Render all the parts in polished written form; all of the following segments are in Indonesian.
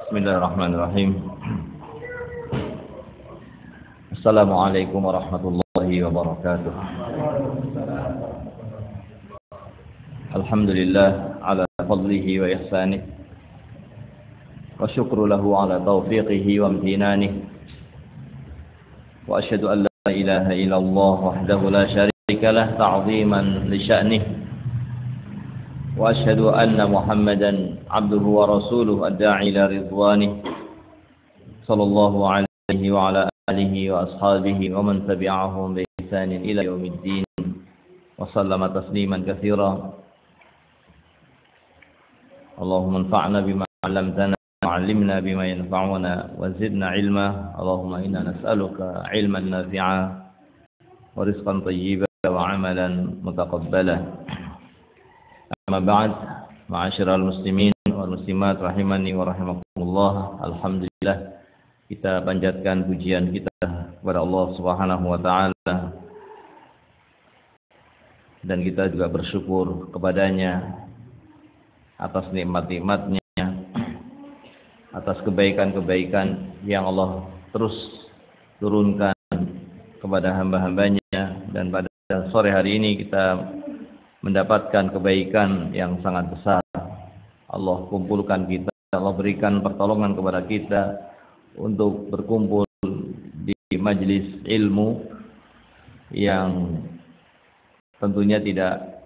Bismillahirrahmanirrahim. Assalamualaikum warahmatullahi wabarakatuh. Alhamdulillah ala fadlihi wa ihsanih, wa syukru lahu ala taufiqihi wa amtinanih, wa asyhadu an la ilaha illallah wahdahu la syarika lah ta'ziman li sya'nih, wa asyhadu anna Muhammadan abduhu wa rasuluhu ad-da'i ila ridwanih, sallallahu alaihi wa ala alihi wa ashabihi wa man tabi'ahum bi ihsanin ila yaumiddin, wa sallama tasliman katsira. Allahumma anfa'na bima 'allamtana wa 'allimna bima yanfa'una wa zidna 'ilma. Allahumma inna nas'aluka 'ilman nafi'a wa rizqan thayyiban wa 'amalan mutaqabbala. Amma ba'd, ma'asyiral muslimin wal muslimat rahimani wa rahimakumullah. Alhamdulillah, kita panjatkan pujian kita kepada Allah Subhanahu wa taala, dan kita juga bersyukur kepadanya atas nikmat-nikmatnya, atas kebaikan-kebaikan yang Allah terus turunkan kepada hamba-hambanya. Dan pada sore hari ini kita mendapatkan kebaikan yang sangat besar. Allah kumpulkan kita, Allah berikan pertolongan kepada kita untuk berkumpul di majelis ilmu yang tentunya tidak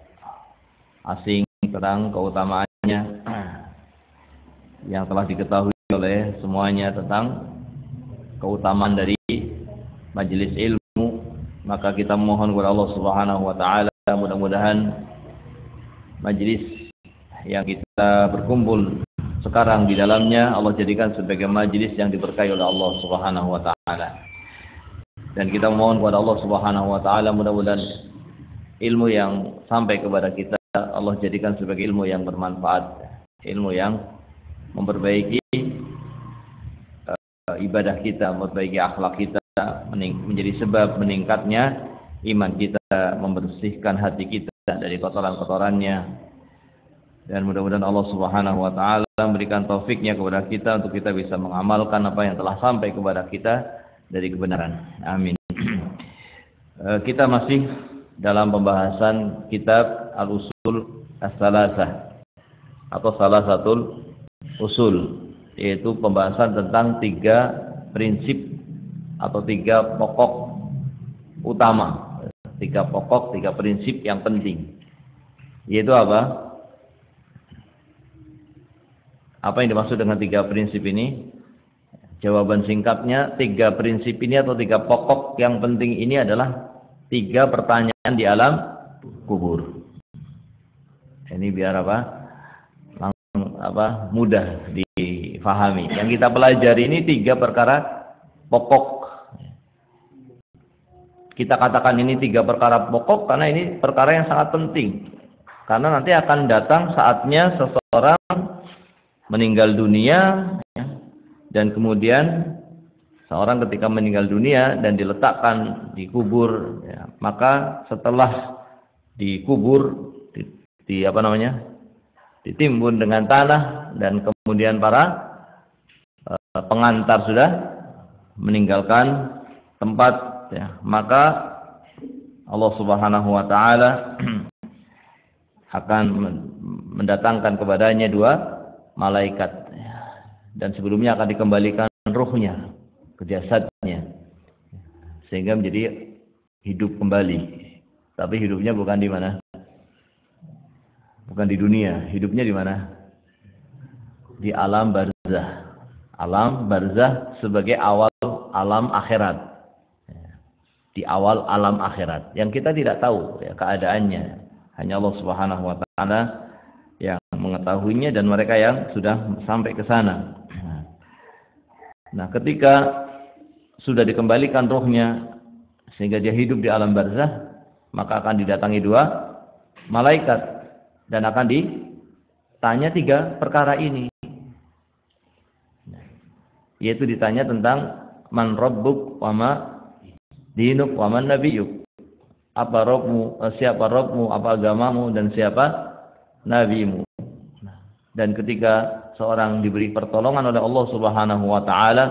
asing tentang keutamaannya, yang telah diketahui oleh semuanya tentang keutamaan dari majelis ilmu. Maka kita mohon kepada Allah Subhanahu wa taala, mudah-mudahan majelis yang kita berkumpul sekarang di dalamnya Allah jadikan sebagai majelis yang diberkahi oleh Allah Subhanahu wa taala. Dan kita mohon kepada Allah Subhanahu wa taala, mudah-mudahan ilmu yang sampai kepada kita Allah jadikan sebagai ilmu yang bermanfaat, ilmu yang memperbaiki ibadah kita, memperbaiki akhlak kita, menjadi sebab meningkatnya iman kita, membersihkan hati kita dari kotoran-kotorannya. Dan mudah-mudahan Allah Subhanahu wa taala memberikan taufiknya kepada kita untuk kita bisa mengamalkan apa yang telah sampai kepada kita dari kebenaran. Amin. Kita masih dalam pembahasan kitab Al-Usul As-Salasah atau Salasatul Usul, yaitu pembahasan tentang 3 prinsip atau 3 pokok utama, 3 prinsip yang penting. Yaitu apa? Apa yang dimaksud dengan 3 prinsip ini? Jawaban singkatnya, 3 prinsip ini atau 3 pokok yang penting ini adalah 3 pertanyaan di alam kubur. Ini biar mudah difahami. Yang kita pelajari ini 3 perkara pokok. Kita katakan ini 3 perkara pokok karena ini perkara yang sangat penting. Karena nanti akan datang saatnya seseorang meninggal dunia, dan kemudian seorang ketika meninggal dunia dan diletakkan di kubur, maka setelah dikubur, ditimbun dengan tanah, dan kemudian para pengantar sudah meninggalkan tempat, maka Allah Subhanahu wa taala akan mendatangkan kepadanya 2 malaikat, dan sebelumnya akan dikembalikan ruhnya ke jasadnya sehingga menjadi hidup kembali. Tapi hidupnya bukan di mana? Bukan di dunia. Hidupnya di mana? Di alam barzah. Alam barzah sebagai awal alam akhirat. Di awal alam akhirat yang kita tidak tahu keadaannya. Hanya Allah Subhanahu wa taala yang mengetahuinya dan mereka yang sudah sampai ke sana. Nah, ketika sudah dikembalikan rohnya sehingga dia hidup di alam barzah, maka akan didatangi 2 malaikat dan akan ditanya 3 perkara ini. Yaitu ditanya tentang man rabbuk wa ma dinuk wa man nabiyyuk. Apa Rabbmu, siapa Rabbmu, apa agamamu, dan siapa nabimu. Dan ketika seorang diberi pertolongan oleh Allah Subhanahu wa taala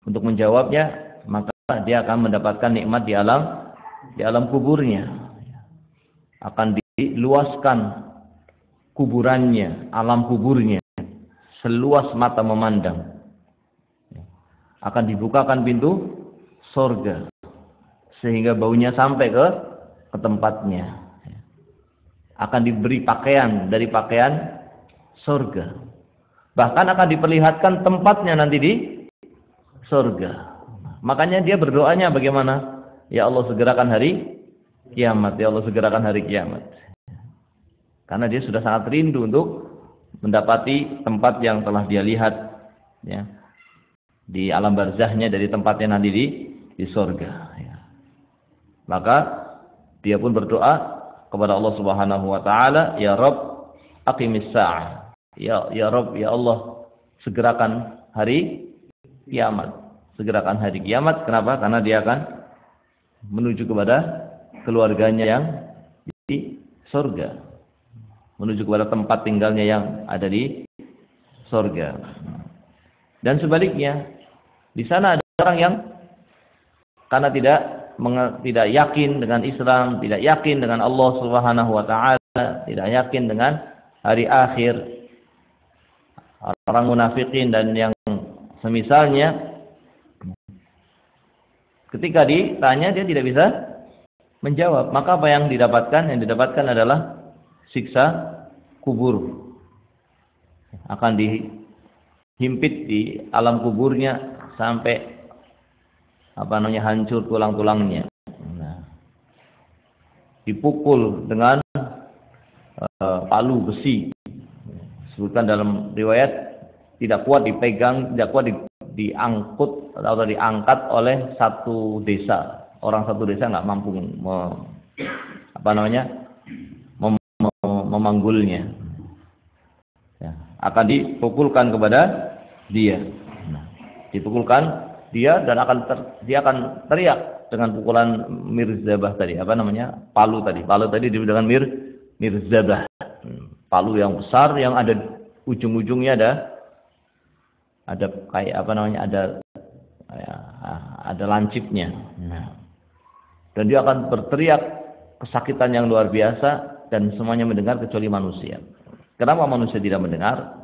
untuk menjawabnya, maka dia akan mendapatkan nikmat di alam kuburnya. Akan diluaskan kuburannya, alam kuburnya seluas mata memandang. Akan dibukakan pintu surga sehingga baunya sampai ke tempatnya. Akan diberi pakaian dari pakaian surga. Bahkan akan diperlihatkan tempatnya nanti di surga. Makanya dia berdoanya bagaimana? Ya Allah, segerakan hari kiamat. Ya Allah, segerakan hari kiamat. Karena dia sudah sangat rindu untuk mendapati tempat yang telah dia lihat, ya, di alam barzahnya, dari tempatnya nanti di surga. Ya. Maka dia pun berdoa kepada Allah Subhanahu wa taala, ya Rabb, aqimis sa'ah. Ya Rabb, ya Allah, segerakan hari kiamat. Segerakan hari kiamat. Kenapa? Karena dia akan menuju kepada keluarganya yang di surga. Menuju kepada tempat tinggalnya yang ada di surga. Dan sebaliknya, di sana ada orang yang karena tidak yakin dengan Islam, tidak yakin dengan Allah Subhanahu wa taala, tidak yakin dengan hari akhir, orang munafikin dan yang semisalnya, ketika ditanya dia tidak bisa menjawab. Maka apa yang didapatkan? Yang didapatkan adalah siksa kubur. Akan dihimpit di alam kuburnya sampai hancur tulang-tulangnya. Nah, dipukul dengan palu besi. Disebutkan dalam riwayat tidak kuat dipegang, tidak kuat diangkut atau diangkat oleh satu desa. Orang satu desa nggak mampu memanggulnya. Ya, akan dipukulkan kepada dia. Nah, dipukulkan dia dan dia akan teriak dengan pukulan mirzabah tadi, palu tadi disebut dengan mirzabah, palu yang besar yang ada ujung-ujungnya ada kayak ada lancipnya. Nah, dan dia akan berteriak kesakitan yang luar biasa dan semuanya mendengar kecuali manusia. Kenapa manusia tidak mendengar?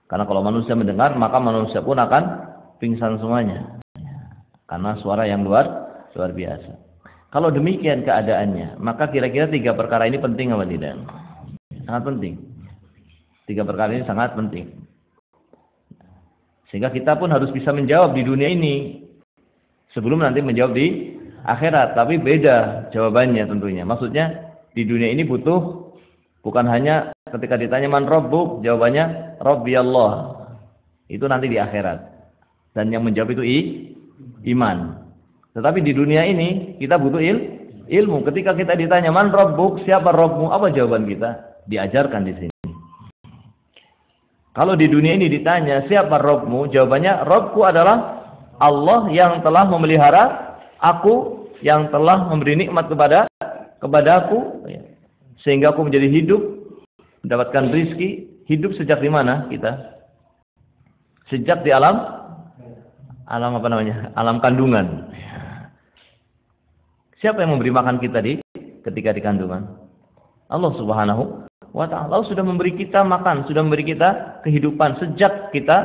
Karena kalau manusia mendengar, maka manusia pun akan pingsan semuanya. Karena suara yang luar biasa. Kalau demikian keadaannya, maka kira-kira 3 perkara ini penting apa tidak? Sangat penting. 3 perkara ini sangat penting. Sehingga kita pun harus bisa menjawab di dunia ini sebelum nanti menjawab di akhirat. Tapi beda jawabannya tentunya. Maksudnya di dunia ini butuh bukan hanya ketika ditanya man rabbuk, jawabannya Rabbi Allah. Itu nanti di akhirat. Dan yang menjawab itu iman. Tetapi di dunia ini kita butuh ilmu. Ketika kita ditanya man rabbuk, siapa Rabbmu, apa jawaban kita? Diajarkan di sini. Kalau di dunia ini ditanya siapa Rabbmu, jawabannya Rabbku adalah Allah yang telah memelihara aku, yang telah memberi nikmat kepadaku, sehingga aku menjadi hidup, mendapatkan rizki. Hidup sejak di mana kita? Sejak di alam kandungan. Siapa yang memberi makan kita ketika di kandungan? Allah Subhanahu wa ta'ala. Allah sudah memberi kita makan, sudah memberi kita kehidupan sejak kita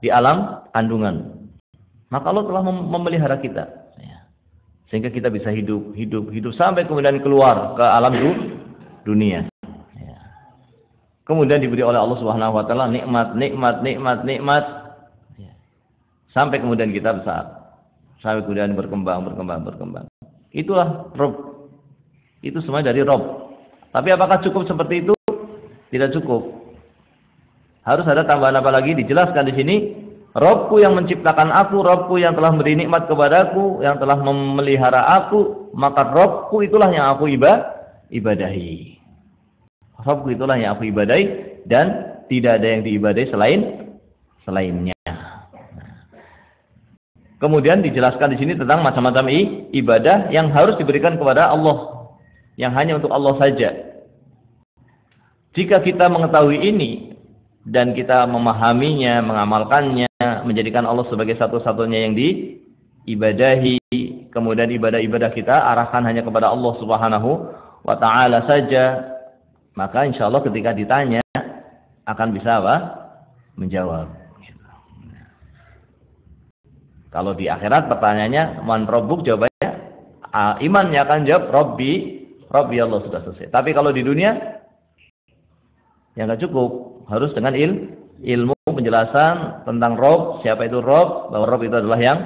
di alam kandungan. Maka Allah telah memelihara kita, sehingga kita bisa hidup sampai kemudian keluar ke alam dunia. Kemudian diberi oleh Allah Subhanahu wa taala nikmat sampai kemudian kita besar, sampai kemudian berkembang. Itulah Rabb. Itu semua dari Rabb. Tapi apakah cukup seperti itu? Tidak cukup. Harus ada tambahan apa lagi? Dijelaskan di sini, Rabbku yang menciptakan aku, Rabbku yang telah memberi nikmat kepadaku, yang telah memelihara aku, maka Rabbku itulah yang aku ibadahi. Rabbku itulah yang aku ibadahi dan tidak ada yang diibadahi selainnya. Kemudian dijelaskan di sini tentang macam-macam ibadah yang harus diberikan kepada Allah, yang hanya untuk Allah saja. Jika kita mengetahui ini dan kita memahaminya, mengamalkannya, menjadikan Allah sebagai satu-satunya yang diibadahi, kemudian ibadah-ibadah kita arahkan hanya kepada Allah Subhanahu wa ta'ala saja, maka insya Allah ketika ditanya akan bisa apa? Menjawab. Kalau di akhirat pertanyaannya man rabbuk, jawabannya imannya akan jawab Rabbi Allah, sudah selesai. Tapi kalau di dunia yang nggak cukup, harus dengan ilmu penjelasan tentang Rob, siapa itu Rob, bahwa Rob itu adalah yang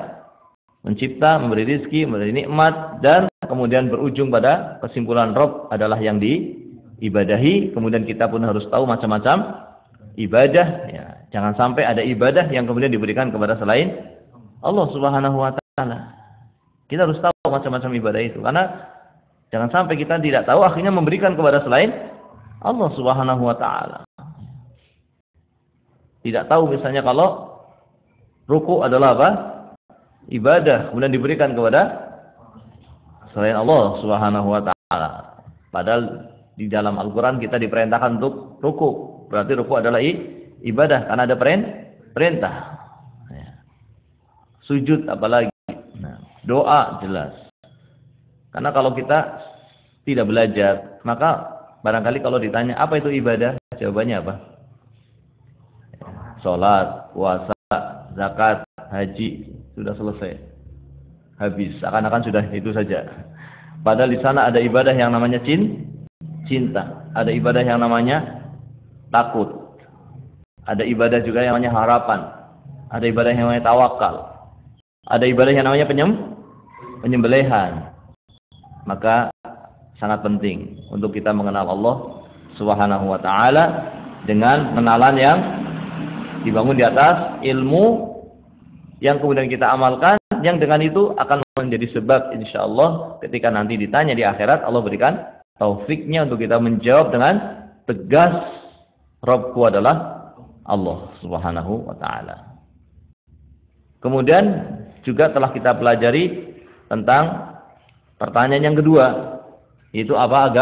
mencipta, memberi rizki, memberi nikmat, dan kemudian berujung pada kesimpulan Rob adalah yang diibadahi. Kemudian kita pun harus tahu macam-macam ibadah. Ya, jangan sampai ada ibadah yang kemudian diberikan kepada selain Allah Subhanahu wa ta'ala. Kita harus tahu macam-macam ibadah itu, karena jangan sampai kita tidak tahu akhirnya memberikan kepada selain Allah Subhanahu wa ta'ala. Tidak tahu misalnya kalau ruku adalah apa? Ibadah, kemudian diberikan kepada selain Allah Subhanahu wa ta'ala. Padahal di dalam Al-Quran kita diperintahkan untuk ruku. Berarti ruku adalah ibadah, karena ada perintah. Sujud apalagi. Nah, doa jelas. Karena kalau kita tidak belajar, maka barangkali kalau ditanya apa itu ibadah, jawabannya apa? Sholat, puasa, zakat, haji, sudah selesai, habis. Seakan-akan sudah itu saja. Padahal di sana ada ibadah yang namanya cinta, ada ibadah yang namanya takut, ada ibadah juga yang namanya harapan, ada ibadah yang namanya tawakal, ada ibadah yang namanya penyembelihan. Maka sangat penting untuk kita mengenal Allah Subhanahu wa ta'ala dengan pengenalan yang dibangun di atas ilmu yang kemudian kita amalkan, yang dengan itu akan menjadi sebab insyaallah ketika nanti ditanya di akhirat Allah berikan taufiknya untuk kita menjawab dengan tegas, Rabbku adalah Allah Subhanahu wa ta'ala. Kemudian juga telah kita pelajari tentang pertanyaan yang kedua, yaitu apa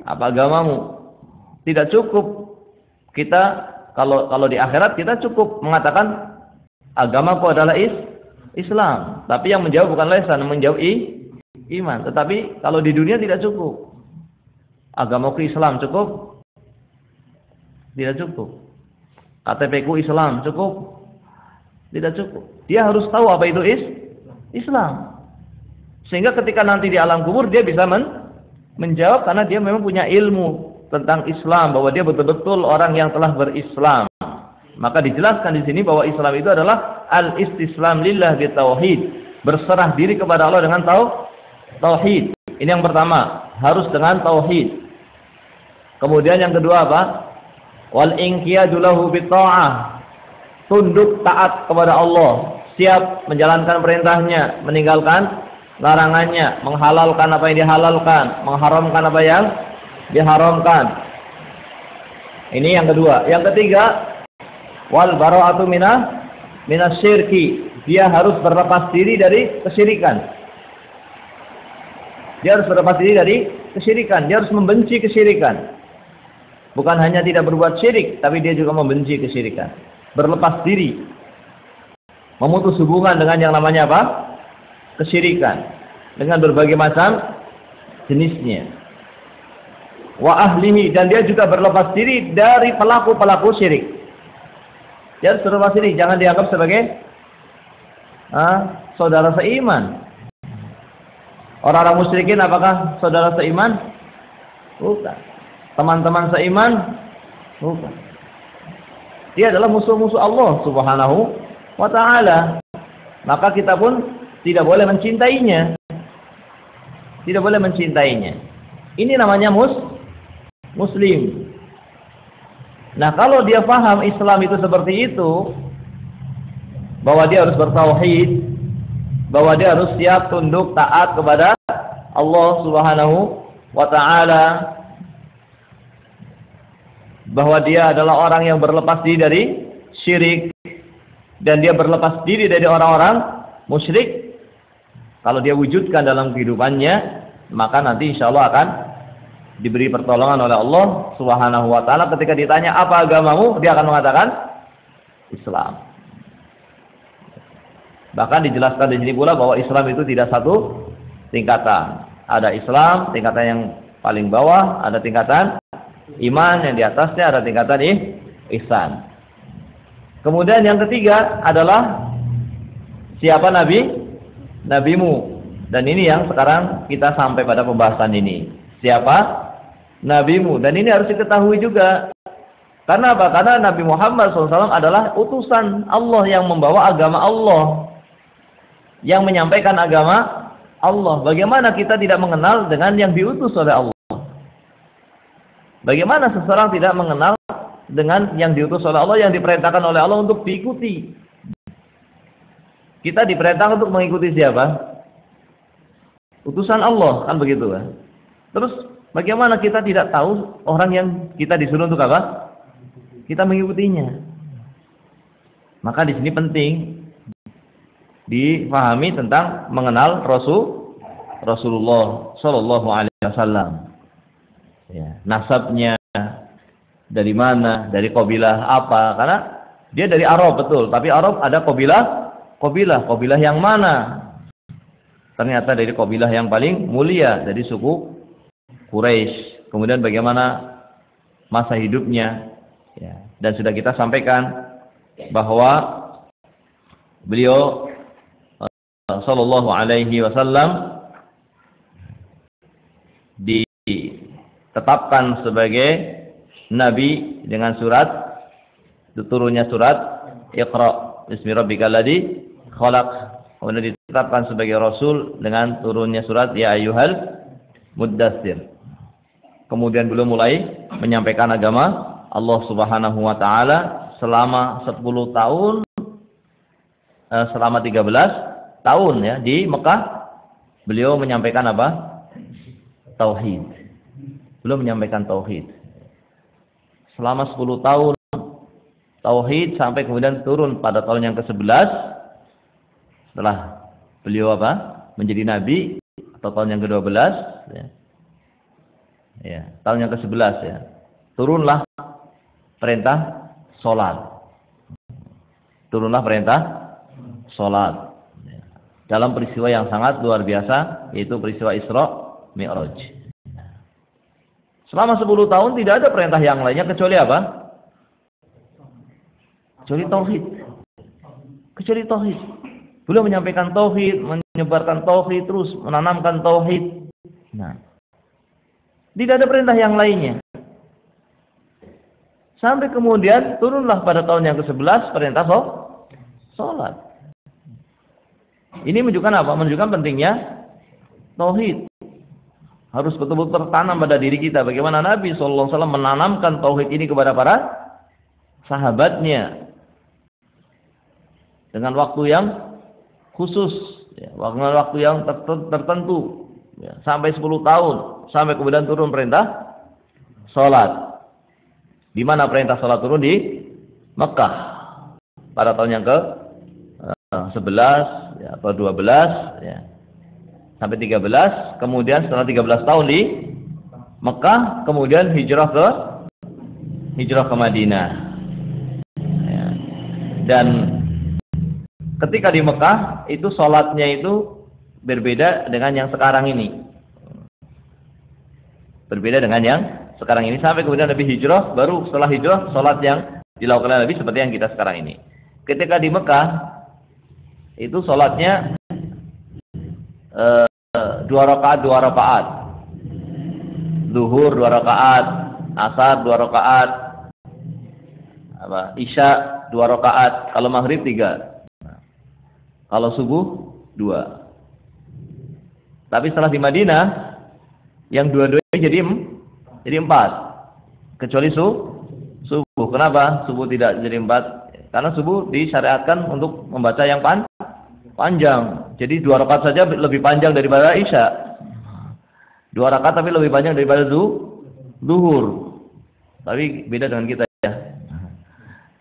agamamu. Tidak cukup kita kalau di akhirat kita cukup mengatakan agamaku adalah Islam, tapi yang menjawab bukan lisan, menjawab iman. Tetapi kalau di dunia tidak cukup. Agamaku Islam cukup? Tidak cukup. KTP-ku Islam cukup? Tidak cukup. Dia harus tahu apa itu Islam. Sehingga ketika nanti di alam kubur dia bisa menjawab, karena dia memang punya ilmu tentang Islam, bahwa dia betul-betul orang yang telah berislam. Maka dijelaskan di sini bahwa Islam itu adalah al-istislam lillah bitauhid, berserah diri kepada Allah dengan tauhid. Ini yang pertama, harus dengan tauhid. Kemudian yang kedua apa? Wal inqiyadu lahu bitta'ah, tunduk taat kepada Allah, siap menjalankan perintahnya, meninggalkan larangannya, menghalalkan apa yang dihalalkan, mengharamkan apa yang diharamkan. Ini yang kedua. Yang ketiga, wal bara'atu minasyirki, dia harus berlepas diri dari kesyirikan. Dia harus berlepas diri dari kesyirikan, dia harus membenci kesyirikan. Bukan hanya tidak berbuat syirik, tapi dia juga membenci kesyirikan. Berlepas diri, memutus hubungan dengan yang namanya apa? Kesyirikan, dengan berbagai macam jenisnya. Wa ahlihi, dan dia juga berlepas diri dari pelaku-pelaku syirik. Dia harus berlepas diri, jangan dianggap sebagai saudara seiman. Orang-orang musyrikin apakah saudara seiman? Bukan. Teman-teman seiman? Bukan. Dia adalah musuh-musuh Allah Subhanahu wa ta'ala. Maka kita pun tidak boleh mencintainya. Tidak boleh mencintainya. Ini namanya muslim. Nah, kalau dia paham Islam itu seperti itu, bahwa dia harus bertauhid, bahwa dia harus siap tunduk taat kepada Allah Subhanahu wa ta'ala, bahwa dia adalah orang yang berlepas diri dari syirik, dan dia berlepas diri dari orang-orang musyrik. Kalau dia wujudkan dalam kehidupannya, maka nanti insya Allah akan diberi pertolongan oleh Allah Subhanahu wa taala. Ketika ditanya apa agamamu, dia akan mengatakan Islam. Bahkan dijelaskan di sini pula bahwa Islam itu tidak satu tingkatan. Ada Islam tingkatan yang paling bawah, ada tingkatan iman yang di atasnya, ada tingkatan ihsan. Kemudian yang ketiga adalah siapa nabimu. Dan ini yang sekarang kita sampai pada pembahasan ini. Siapa nabimu? Dan ini harus diketahui juga. Karena apa? Karena Nabi Muhammad SAW adalah utusan Allah yang membawa agama Allah, yang menyampaikan agama Allah. Bagaimana kita tidak mengenal dengan yang diutus oleh Allah? Bagaimana seseorang tidak mengenal dengan yang diutus oleh Allah, yang diperintahkan oleh Allah untuk diikuti? Kita diperintahkan untuk mengikuti siapa? Utusan Allah, kan begitu kan? Terus bagaimana kita tidak tahu orang yang kita disuruh untuk apa? Kita mengikutinya. Maka di sini penting difahami tentang mengenal Rasulullah Shallallahu Alaihi Wasallam. Ya, nasabnya dari mana, dari kabilah apa? Karena dia dari Arab, betul. Tapi Arab ada kabilah yang mana? Ternyata dari kabilah yang paling mulia, dari suku Quraisy. Kemudian bagaimana masa hidupnya? Ya, dan sudah kita sampaikan bahwa beliau Sallallahu Alaihi Wasallam ditetapkan sebagai nabi dengan turunnya surat Iqra bismi rabbikal ladzi khalaq. Kemudian ditetapkan sebagai rasul dengan turunnya surat Ya Ayyuhal Muddatsir. Kemudian beliau mulai menyampaikan agama Allah Subhanahu wa taala selama 10 tahun, selama 13 tahun ya di Mekah. Beliau menyampaikan apa? Tauhid. Beliau menyampaikan tauhid. Selama 10 tahun tauhid, sampai kemudian turun pada tahun yang ke-11 setelah beliau apa? Menjadi nabi, atau tahun yang ke-12 ya. Ya, tahun yang ke-11 ya. Turunlah perintah salat. Turunlah perintah salat. Ya. Dalam peristiwa yang sangat luar biasa, yaitu peristiwa Isra Mi'raj. Selama 10 tahun tidak ada perintah yang lainnya kecuali apa? Kecuali tauhid. Kecuali tauhid. Beliau menyampaikan tauhid, menyebarkan tauhid, terus menanamkan tauhid. Nah, tidak ada perintah yang lainnya. Sampai kemudian turunlah pada tahun yang ke-11 perintah salat. Ini menunjukkan apa? Menunjukkan pentingnya tauhid. Harus betul-betul tertanam pada diri kita. Bagaimana Nabi SAW menanamkan tauhid ini kepada para sahabatnya dengan waktu yang khusus, ya, waktu yang tertentu, ya, sampai 10 tahun, sampai kemudian turun perintah salat. Di mana perintah salat turun? Di Mekah pada tahun yang ke-11 ya, atau 12 ya, sampai 13. Kemudian setelah 13 tahun di Mekah, kemudian hijrah ke Madinah ya. Dan ketika di Mekah itu salatnya itu berbeda dengan yang sekarang ini. Berbeda dengan yang sekarang ini, sampai kemudian Nabi hijrah, baru setelah hijrah salat yang dilakukan oleh Nabi seperti yang kita sekarang ini. Ketika di Mekah itu salatnya 2 rakaat. Zuhur 2 rakaat, asar 2 rakaat, isya 2 rakaat, kalau maghrib 3. Kalau subuh 2. Tapi setelah di Madinah yang dua-duanya jadi 4. Kecuali subuh. Kenapa subuh tidak jadi 4? Karena subuh disyariatkan untuk membaca yang panjang. Jadi 2 rakaat saja lebih panjang daripada isya. 2 rakaat tapi lebih panjang daripada zuhur. Tapi beda dengan kita ya.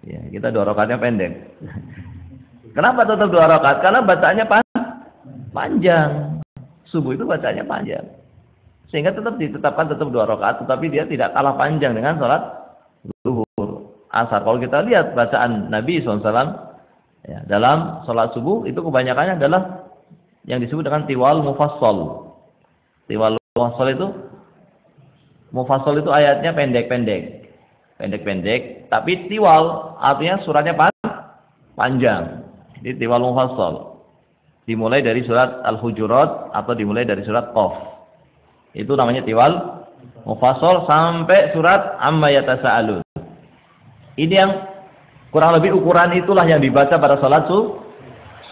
Ya, kita 2 rakaatnya pendek. Kenapa tetap 2 rakaat? Karena bacaannya panjang. Subuh itu bacaannya panjang. Sehingga ditetapkan tetap 2 rakaat, tetapi dia tidak kalah panjang dengan sholat zuhur, asar. Kalau kita lihat bacaan Nabi SAW ya, dalam sholat subuh itu kebanyakannya adalah yang disebut dengan tiwal mufassal. Tiwal mufassal itu ayatnya pendek-pendek, tapi tiwal artinya suratnya panjang. Jadi tiwal mufassal dimulai dari surat Al-Hujurat atau dimulai dari surat Qaf. Itu namanya tiwal mufassal sampai surat Amma Yatasaalun. Ini yang kurang lebih ukuran itulah yang dibaca pada sholat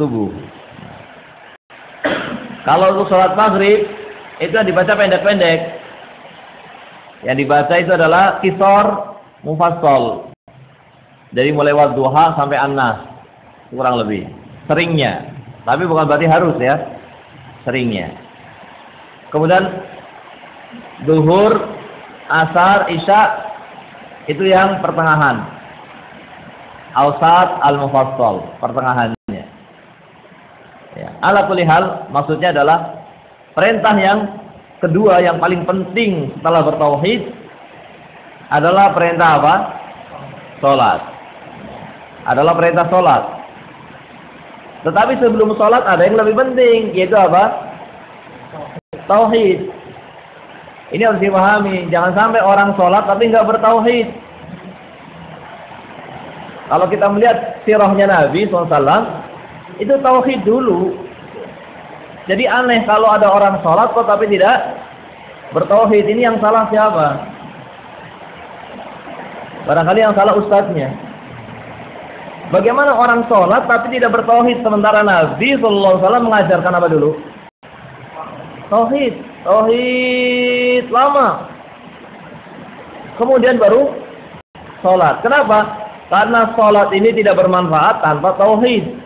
subuh. Kalau untuk sholat maghrib itu yang dibaca pendek-pendek. Yang dibaca itu adalah qisar mufassal. Dari mulai wadduha sampai an-nas. Kurang lebih. Seringnya. Tapi bukan berarti harus ya. Seringnya. Kemudian zuhur, asar, isya itu yang pertengahan. Awsat al-mufassal, pertengahannya. Ya. Ala kulli hal, maksudnya adalah perintah yang kedua yang paling penting setelah bertauhid adalah perintah apa? Salat. Adalah perintah salat. Tetapi sebelum salat ada yang lebih penting, yaitu apa? Tauhid. Ini harus dipahami, jangan sampai orang salat tapi nggak bertauhid. Kalau kita melihat sirahnya Nabi SAW, itu tauhid dulu. Jadi aneh kalau ada orang sholat kok tapi tidak bertauhid. Ini yang salah siapa? Barangkali yang salah ustadznya. Bagaimana orang sholat tapi tidak bertauhid, sementara Nabi SAW mengajarkan apa dulu? Tauhid. Tauhid lama. Kemudian baru sholat. Kenapa? Karena sholat ini tidak bermanfaat tanpa tauhid.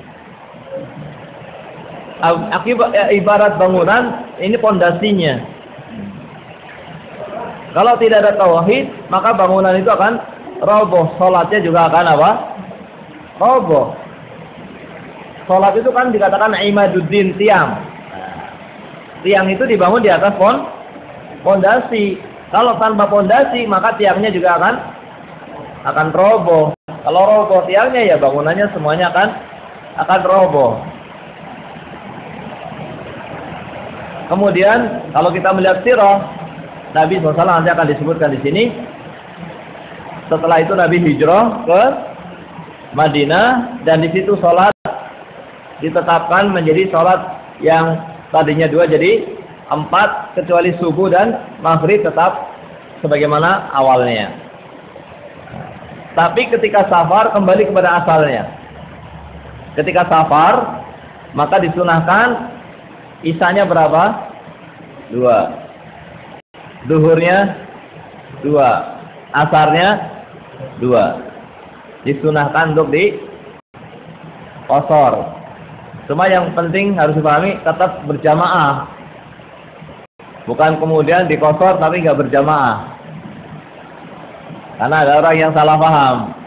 Akibat ibarat bangunan, ini pondasinya. Kalau tidak ada tauhid, maka bangunan itu akan roboh. Sholatnya juga akan apa? Roboh. Sholat itu kan dikatakan imaduddin, tiang. Tiang itu dibangun di atas pondasi. Kalau tanpa pondasi, maka tiangnya juga akan roboh. Kalau roboh tiangnya, ya bangunannya semuanya akan roboh. Kemudian kalau kita melihat sirah Nabi SAW, nanti akan disebutkan di sini. Setelah itu Nabi hijrah ke Madinah, dan di situ sholat ditetapkan menjadi sholat yang tadinya 2 jadi 4, kecuali subuh dan maghrib tetap sebagaimana awalnya. Tapi ketika safar kembali kepada asalnya. Ketika safar maka disunahkan isanya berapa? 2. Duhurnya 2. Asarnya 2. Disunahkan untuk di qasar. Cuma yang penting harus dipahami, tetap berjamaah. Bukan kemudian di qasar tapi nggak berjamaah. Karena ada orang yang salah paham.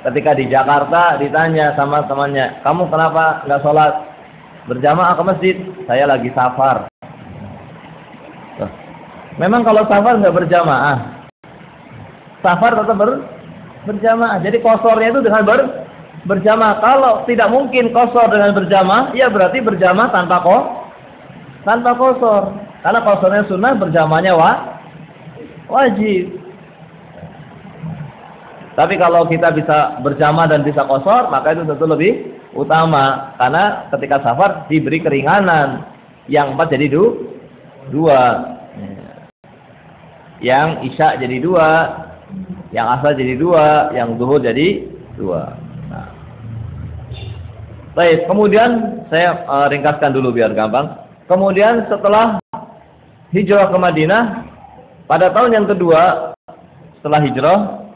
Ketika di Jakarta ditanya sama temannya, kamu kenapa nggak sholat berjamaah ke masjid? Saya lagi safar. Tuh. Memang kalau safar nggak berjamaah, safar tetap berjamaah. Jadi kosornya itu dengan berjamaah. Kalau tidak mungkin kosor dengan berjamaah, ya berarti berjamaah tanpa kosor. Karena kosornya sunnah, berjamaahnya wajib. Tapi kalau kita bisa berjamaah dan bisa qasar, maka itu tentu lebih utama. Karena ketika safar diberi keringanan. Yang 4 jadi 2. Yang isya jadi 2. Yang asar jadi 2. Yang zuhur jadi 2. Nah. Baik, kemudian saya ringkaskan dulu biar gampang. Kemudian setelah hijrah ke Madinah, pada tahun yang kedua setelah hijrah,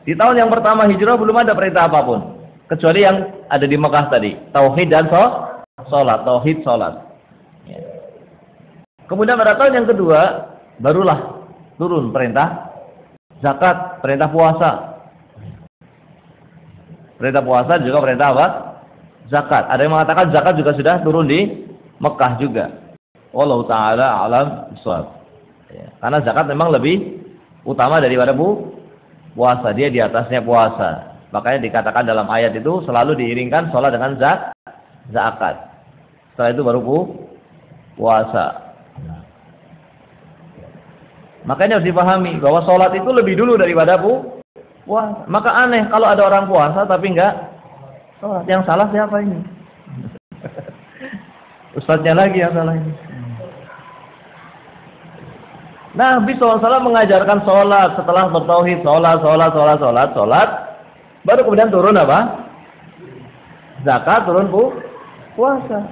di tahun yang pertama hijrah belum ada perintah apapun kecuali yang ada di Mekah tadi, tauhid dan sholat, tauhid sholat. Ya. Kemudian pada tahun yang kedua barulah turun perintah zakat, perintah puasa. Perintah puasa juga perintah apa? Zakat. Ada yang mengatakan zakat juga sudah turun di Mekah juga. Wallahu taala alam bishawab. Ya, karena zakat memang lebih utama daripada puasa, dia di atasnya puasa. Makanya dikatakan dalam ayat itu selalu diiringkan sholat dengan zakat. Setelah itu baru puasa. Makanya harus dipahami bahwa sholat itu lebih dulu daripada puasa. Maka aneh kalau ada orang puasa tapi enggak sholat. Yang salah siapa ini? Ustadznya lagi yang salah ini. Nabi SAW mengajarkan sholat setelah bertauhid, sholat, baru kemudian turun apa? Zakat, turun puasa.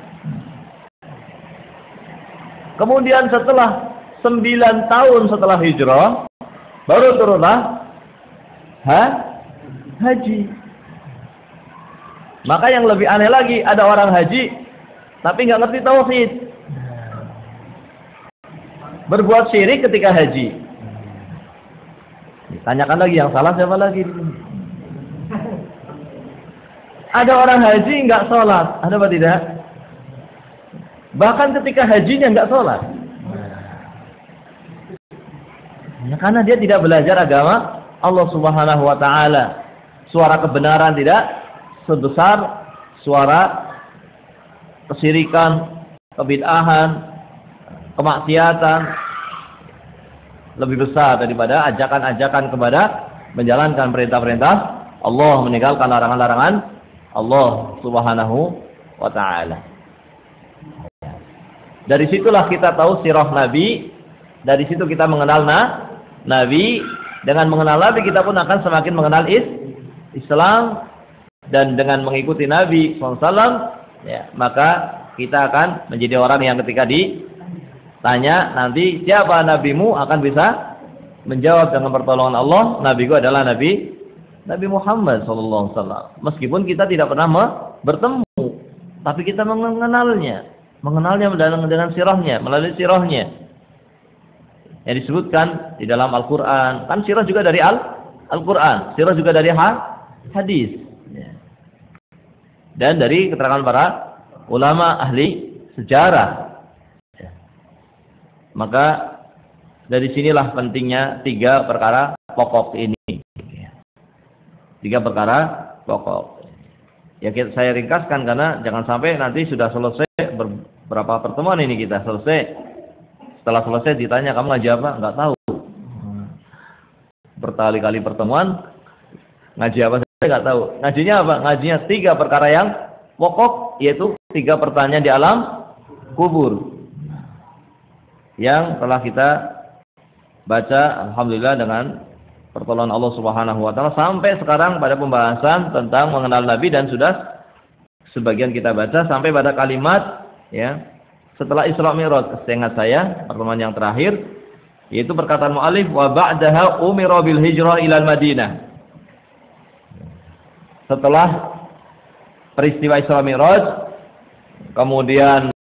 Kemudian setelah 9 tahun setelah hijrah, baru turunlah haji. Maka yang lebih aneh lagi, ada orang haji tapi nggak ngerti tauhid, berbuat syirik ketika haji. Tanyakan lagi yang salah siapa lagi? Ada orang haji nggak sholat, ada apa tidak? Bahkan ketika hajinya nggak sholat. Ya, karena dia tidak belajar agama Allah Subhanahu wa Ta'ala. Suara kebenaran tidak sebesar suara kesyirikan, kebid'ahan, kemaksiatan, lebih besar daripada ajakan-ajakan kepada menjalankan perintah-perintah Allah, meninggalkan larangan-larangan Allah Subhanahu wa Ta'ala. Dari situlah kita tahu sirah Nabi, dari situ kita mengenal Nabi. Dengan mengenal Nabi kita pun akan semakin mengenal Islam, dan dengan mengikuti Nabi SAW, ya, maka kita akan menjadi orang yang ketika ditanya nanti siapa nabimu akan bisa menjawab dengan pertolongan Allah, nabiku adalah Nabi Muhammad SAW. Meskipun kita tidak pernah bertemu, tapi kita mengenalnya dengan sirahnya, melalui sirahnya. Yang disebutkan di dalam Al-Quran, kan sirah juga dari Al-Quran, sirah juga dari hadis, dan dari keterangan para ulama ahli sejarah. Maka dari sinilah pentingnya 3 perkara pokok ini. 3 perkara pokok. Ya, saya ringkaskan karena jangan sampai nanti sudah selesai berapa pertemuan ini kita selesai. Setelah selesai ditanya kamu ngaji apa? Enggak tahu. Berkali-kali pertemuan ngaji apa saya enggak tahu. Ngajinya apa? Ngajinya 3 perkara yang pokok, yaitu 3 pertanyaan di alam kubur yang telah kita baca alhamdulillah dengan pertolongan Allah Subhanahu wa Ta'ala sampai sekarang pada pembahasan tentang mengenal Nabi, dan sudah sebagian kita baca sampai pada kalimat, ya, setelah Isra Mi'raj, seingat saya pertemuan yang terakhir, yaitu perkataan mu'alif wa ba'daha umira bil hijrah ilal Madinah. Setelah peristiwa Isra Mi'raj, kemudian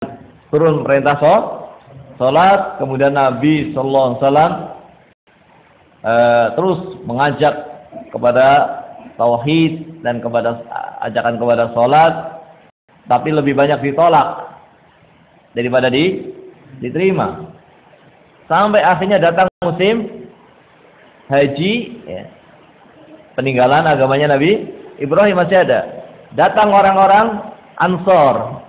turun perintah salat, kemudian Nabi sallallahu alaihi wasallam terus mengajak kepada tauhid dan kepada ajakan kepada salat, tapi lebih banyak ditolak daripada diterima. Sampai akhirnya datang musim haji, ya, peninggalan agamanya Nabi Ibrahim masih ada. Datang orang-orang Ansor.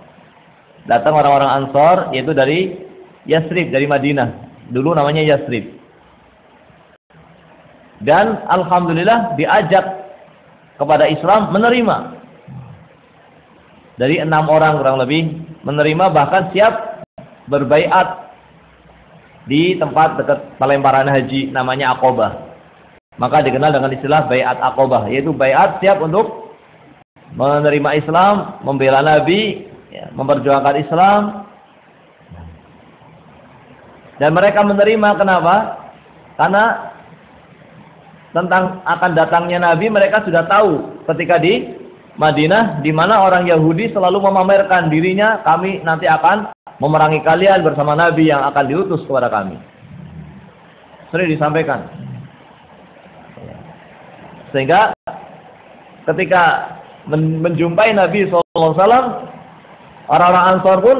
Datang orang-orang Ansor, yaitu dari Yasrib, dari Madinah. Dulu namanya Yasrib. Dan alhamdulillah diajak kepada Islam, menerima. Dari 6 orang kurang lebih menerima, bahkan siap berbaiat di tempat dekat pelemparan haji namanya Aqobah. Maka dikenal dengan istilah baiat Aqobah, yaitu baiat siap untuk menerima Islam, membela Nabi, ya, memperjuangkan Islam. Dan mereka menerima, kenapa? Karena tentang akan datangnya Nabi mereka sudah tahu ketika di Madinah, di mana orang Yahudi selalu memamerkan dirinya, kami nanti akan memerangi kalian bersama Nabi yang akan diutus kepada kami. Sering disampaikan. Sehingga ketika menjumpai Nabi SAW, orang-orang Ansor pun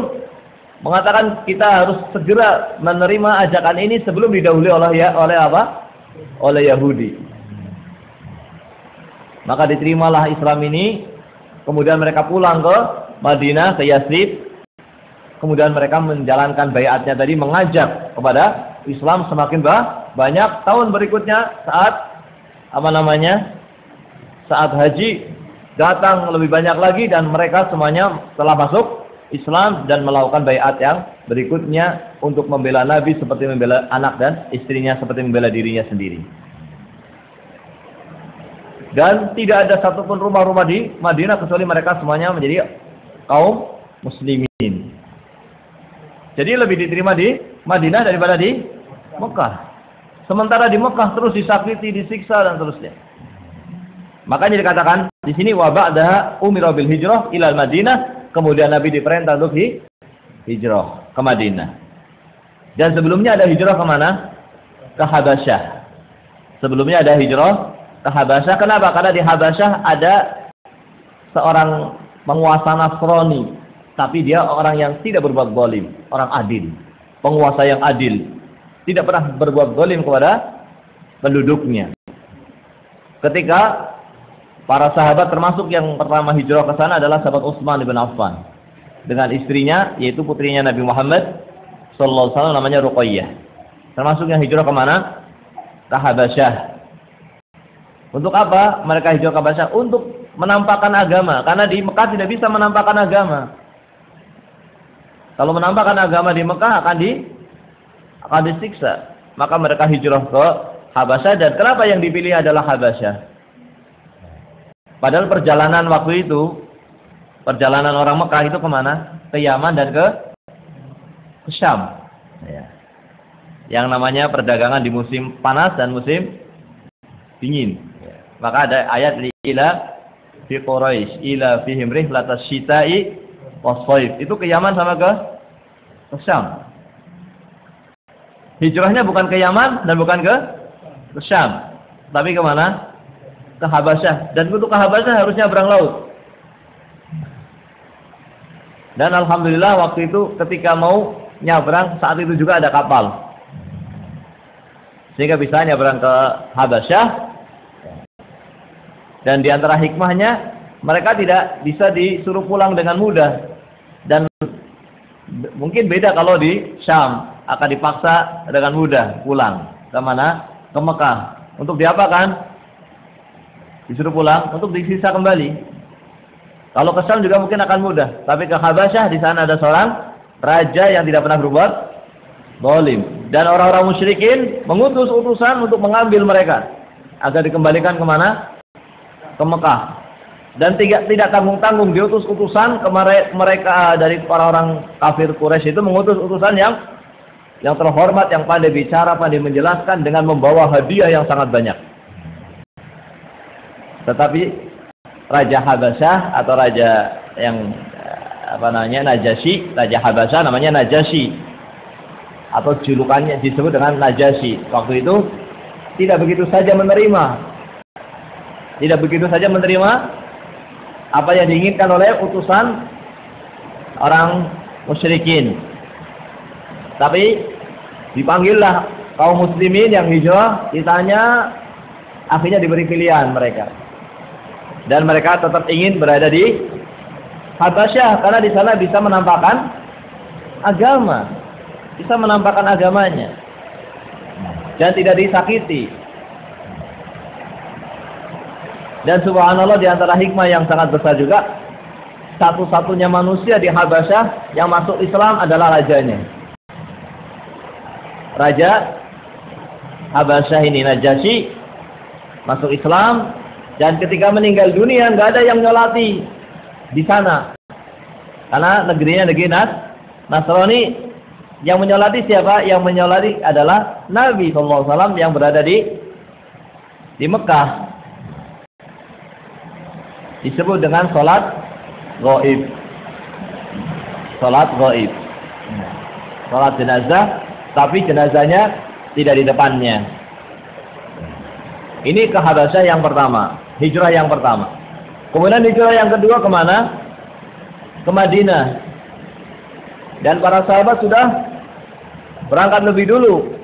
mengatakan kita harus segera menerima ajakan ini sebelum didahului oleh apa? Oleh Yahudi. Maka diterimalah Islam ini, kemudian mereka pulang ke Madinah, ke Yathrib. Kemudian mereka menjalankan baiatnya tadi, mengajak kepada Islam semakin banyak. Tahun berikutnya saat saat haji datang lebih banyak lagi, dan mereka semuanya telah masuk Islam dan melakukan baiat yang berikutnya untuk membela Nabi seperti membela anak dan istrinya, seperti membela dirinya sendiri. Dan tidak ada satupun rumah-rumah di Madinah kecuali mereka semuanya menjadi kaum muslimin. Jadi lebih diterima di Madinah daripada di Mekah. Sementara di Mekah terus disakiti, disiksa dan seterusnya. Makanya dikatakan di sini wa ba'daha umira bil hijrah ila Madinah, kemudian Nabi diperintah untuk hijrah ke Madinah. Dan sebelumnya ada hijrah ke mana? Ke Habasyah. Sebelumnya ada hijrah ke Habasyah. Kenapa? Karena di Habasyah ada seorang penguasa Nasrani, tapi dia orang yang tidak berbuat zalim, orang adil, penguasa yang adil, tidak pernah berbuat zalim kepada penduduknya. Ketika para sahabat, termasuk yang pertama hijrah ke sana adalah sahabat Utsman bin Affan dengan istrinya, yaitu putrinya Nabi Muhammad sallallahu alaihi wasallam, namanya Ruqayyah. Termasuk yang hijrah ke mana? Ke Habasyah. Untuk apa mereka hijrah ke Habasyah? Untuk menampakkan agama, karena di Mekah tidak bisa menampakkan agama. Kalau menampakkan agama di Mekah akan disiksa. Maka mereka hijrah ke Habasyah. Dan kenapa yang dipilih adalah Habasyah? Padahal perjalanan waktu itu, perjalanan orang Mekah itu kemana? Ke Yaman dan ke Syam. Ya. Yang namanya perdagangan di musim panas dan musim dingin. Ya. Maka ada ayat ila fi Quraisy ila fihim rihlatas syita'i was-shaif. Itu ke Yaman sama ke Syam. Hijrahnya bukan ke Yaman dan bukan ke Syam, tapi ke mana? Ke Habasyah. Dan untuk ke Habasyah harusnya berang laut. Dan alhamdulillah waktu itu ketika mau nyabrang, saat itu juga ada kapal, sehingga bisa nyabrang ke Habasyah. Dan di antara hikmahnya, mereka tidak bisa disuruh pulang dengan mudah. Dan mungkin beda kalau di Syam, akan dipaksa dengan mudah pulang ke mana? Ke Mekah. Untuk diapakan? Disuruh pulang untuk disisa kembali. Kalau ke Syam juga mungkin akan mudah, tapi ke Habasyah, di sana ada seorang raja yang tidak pernah berbuat zalim, dan orang-orang musyrikin mengutus utusan untuk mengambil mereka agar dikembalikan ke mana? Ke Mekah. Dan tidak tanggung-tanggung diutus utusan ke mereka dari orang-orang kafir Quraisy itu, mengutus utusan yang terhormat, yang pandai bicara, pandai menjelaskan, dengan membawa hadiah yang sangat banyak. Tetapi Raja Habasyah atau raja yang Najasyi, Raja Habasyah namanya Najasyi, atau julukannya disebut dengan Najasyi, waktu itu tidak begitu saja menerima apa yang diinginkan oleh utusan orang musyrikin. Tapi dipanggillah kaum muslimin yang hijrah, ditanya, akhirnya diberi pilihan mereka. Dan mereka tetap ingin berada di Habasyah karena di sana bisa menampakkan agama, bisa menampakkan agamanya dan tidak disakiti. Dan subhanallah, di antara hikmah yang sangat besar juga, satu-satunya manusia di Habasyah yang masuk Islam adalah rajanya. Raja Habasyah ini, Najasyi, masuk Islam, dan ketika meninggal dunia nggak ada yang nyolati di sana, karena negerinya negeri Nasrani. Yang menyolati siapa? Yang menyolati adalah Nabi SAW yang berada di Mekah. Disebut dengan sholat ghaib. Sholat ghaib. Sholat jenazah, tapi jenazahnya tidak di depannya. Ini ke Habasyah yang pertama, hijrah yang pertama. Kemudian hijrah yang kedua kemana? Ke Madinah. Dan para sahabat sudah berangkat lebih dulu.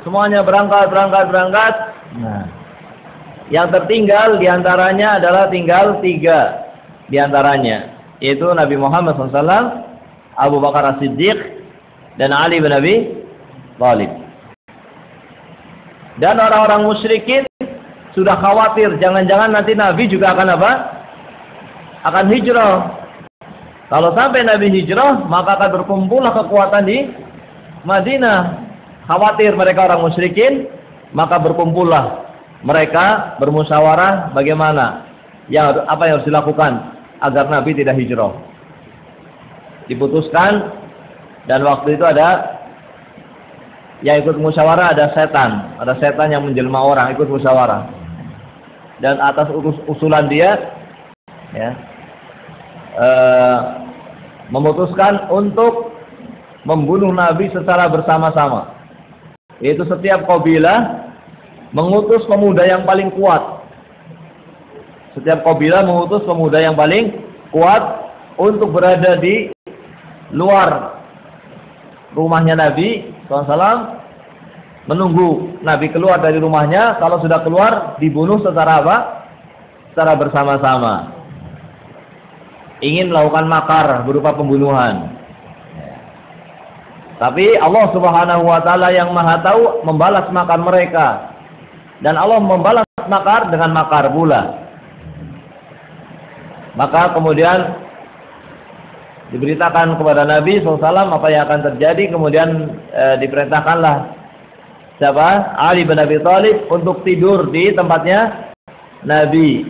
Semuanya berangkat. Nah, yang tertinggal diantaranya adalah tinggal 3 diantaranya, yaitu Nabi Muhammad SAW, Abu Bakar As-Siddiq, dan Ali bin Abi Thalib. Dan orang-orang musyrikin sudah khawatir, jangan-jangan nanti Nabi juga akan apa? Akan hijrah. Kalau sampai Nabi hijrah, maka akan berkumpullah kekuatan di Madinah. Khawatir mereka orang musyrikin, maka berkumpullah mereka bermusyawarah bagaimana apa yang harus dilakukan agar Nabi tidak hijrah. Diputuskan, dan waktu itu ada yang ikut musyawarah, ada setan yang menjelma orang ikut musyawarah, dan atas usulan dia ya, memutuskan untuk membunuh Nabi secara bersama-sama, yaitu setiap kabilah mengutus pemuda yang paling kuat. Setiap kabilah mengutus pemuda yang paling kuat untuk berada di luar rumahnya Nabi SAW, menunggu Nabi keluar dari rumahnya. Kalau sudah keluar, dibunuh secara apa? Secara bersama-sama. Ingin melakukan makar berupa pembunuhan. Tapi Allah Subhanahu wa Ta'ala yang Maha Tahu membalas makar mereka, dan Allah membalas makar dengan makar pula. Maka kemudian diberitakan kepada Nabi SAW apa yang akan terjadi. Kemudian diperintahkanlah siapa? Ali bin Abi Thalib untuk tidur di tempatnya Nabi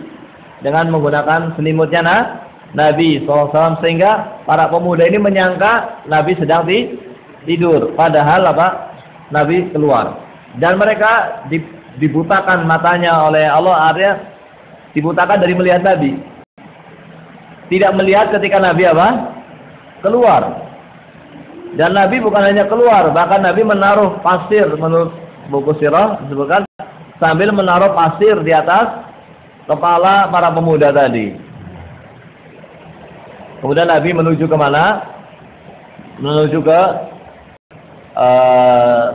dengan menggunakan selimutnya Nabi SAW, sehingga para pemuda ini menyangka Nabi sedang tidur, padahal apa? Nabi keluar. Dan mereka dibutakan matanya oleh Allah, artinya dibutakan dari melihat Nabi. Tidak melihat ketika Nabi apa? Keluar. Dan Nabi bukan hanya keluar, bahkan Nabi menaruh pasir, menurut buku sirah disebutkan, sambil menaruh pasir di atas kepala para pemuda tadi. Kemudian Nabi menuju ke mana? Menuju ke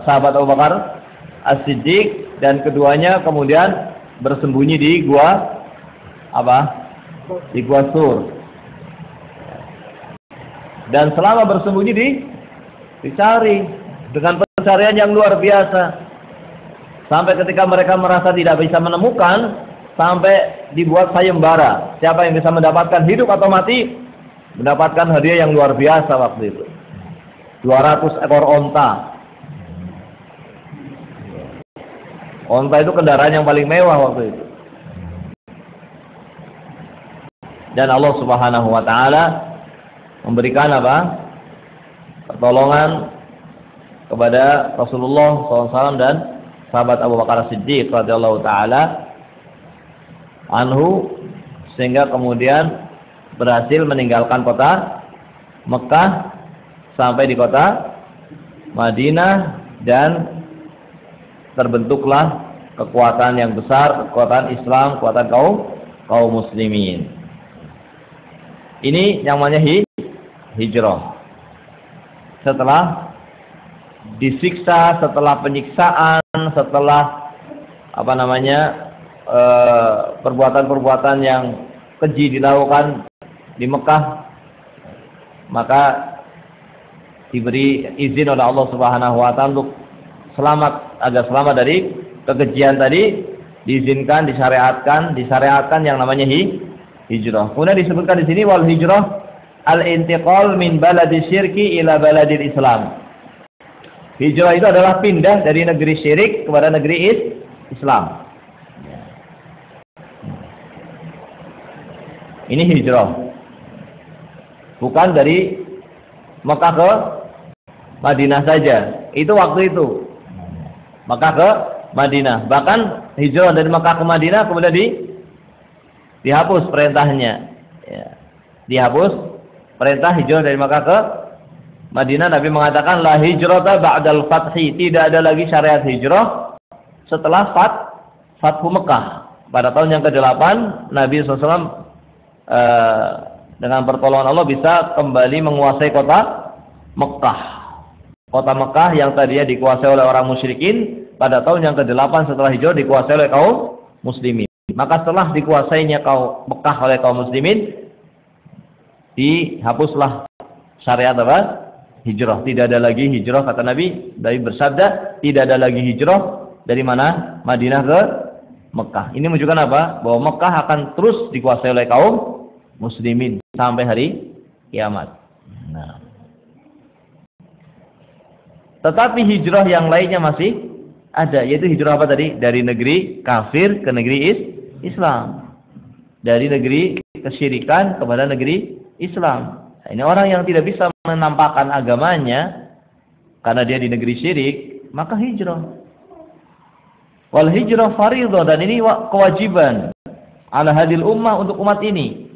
sahabat Abu Bakar As-Siddiq, dan keduanya kemudian bersembunyi di gua apa? Di gua Sur. Dan selama bersembunyi dicari dengan pencarian yang luar biasa, sampai ketika mereka merasa tidak bisa menemukan, sampai dibuat sayembara. Siapa yang bisa mendapatkan hidup atau mati, mendapatkan hadiah yang luar biasa waktu itu. 200 ekor onta. Onta itu kendaraan yang paling mewah waktu itu. Dan Allah Subhanahu wa Ta'ala memberikan apa? Pertolongan kepada Rasulullah SAW dan sahabat Abu Bakar As-Siddiq radhiyallahu taala anhu, sehingga kemudian berhasil meninggalkan kota Mekah sampai di kota Madinah, dan terbentuklah kekuatan yang besar, kekuatan Islam, kekuatan kaum muslimin. Ini yang namanya hijrah. Setelah disiksa, setelah penyiksaan, setelah apa namanya perbuatan-perbuatan yang keji dilakukan di Mekah, maka diberi izin oleh Allah Subhanahu wa Ta'ala untuk agar selamat dari kekejian tadi, diizinkan, disyariatkan yang namanya hijrah. Kemudian disebutkan di sini wal hijrah al-intiqal min baladi syirki ila baladil Islam. Hijrah itu adalah pindah dari negeri syirik kepada negeri Islam. Ini hijrah. Bukan dari Mekah ke Madinah saja. Itu waktu itu. Mekah ke Madinah. Bahkan hijrah dari Mekah ke Madinah kemudian dihapus perintahnya. Ya. Dihapus perintah hijrah dari Makkah ke Madinah. Nabi mengatakan la hijrata ba'dal fathi, tidak ada lagi syariat hijrah setelah Fathu Mekah. Pada tahun yang ke-8 Nabi SAW dengan pertolongan Allah bisa kembali menguasai Mekah. Kota Mekah yang tadinya dikuasai oleh orang musyrikin, pada tahun yang ke-8 setelah hijrah dikuasai oleh kaum muslimin. Maka setelah dikuasainya kaum Mekah oleh kaum muslimin, dihapuslah syariat apa? Hijrah. Tidak ada lagi hijrah, kata Nabi. Nabi bersabda, tidak ada lagi hijrah dari mana? Madinah ke Mekah. Ini menunjukkan apa? Bahwa Mekah akan terus dikuasai oleh kaum muslimin sampai hari kiamat. Nah. Tetapi hijrah yang lainnya masih ada, yaitu hijrah apa tadi? Dari negeri kafir ke negeri Islam. Dari negeri kesyirikan kepada negeri Islam. Nah, ini orang yang tidak bisa menampakkan agamanya karena dia di negeri syirik, maka hijrah. Wal hijrah fardhah, dan ini kewajiban ala hadil ummah, untuk umat ini,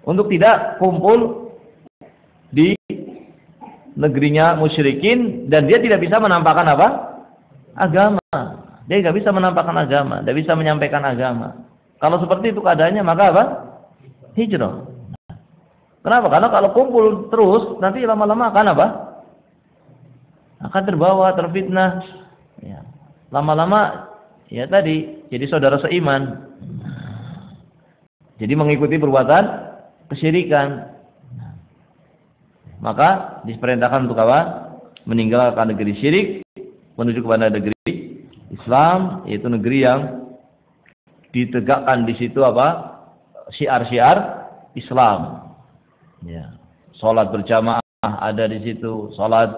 untuk tidak kumpul di negerinya musyrikin dan dia tidak bisa menampakkan apa? Agama. Dia tidak bisa menampakkan agama, tidak bisa menyampaikan agama. Kalau seperti itu keadaannya, maka apa? Hijrah. Kenapa? Karena kalau kumpul terus, nanti lama-lama akan apa? Akan terbawa, terfitnah. Ya. Lama-lama, ya tadi, jadi saudara seiman. Jadi mengikuti perbuatan kesyirikan. Maka diperintahkan untuk apa? Meninggalkan negeri syirik, menuju kepada negeri Islam, yaitu negeri yang ditegakkan di situ apa? Syiar-syiar Islam. Ya. Salat berjamaah ada di situ, salat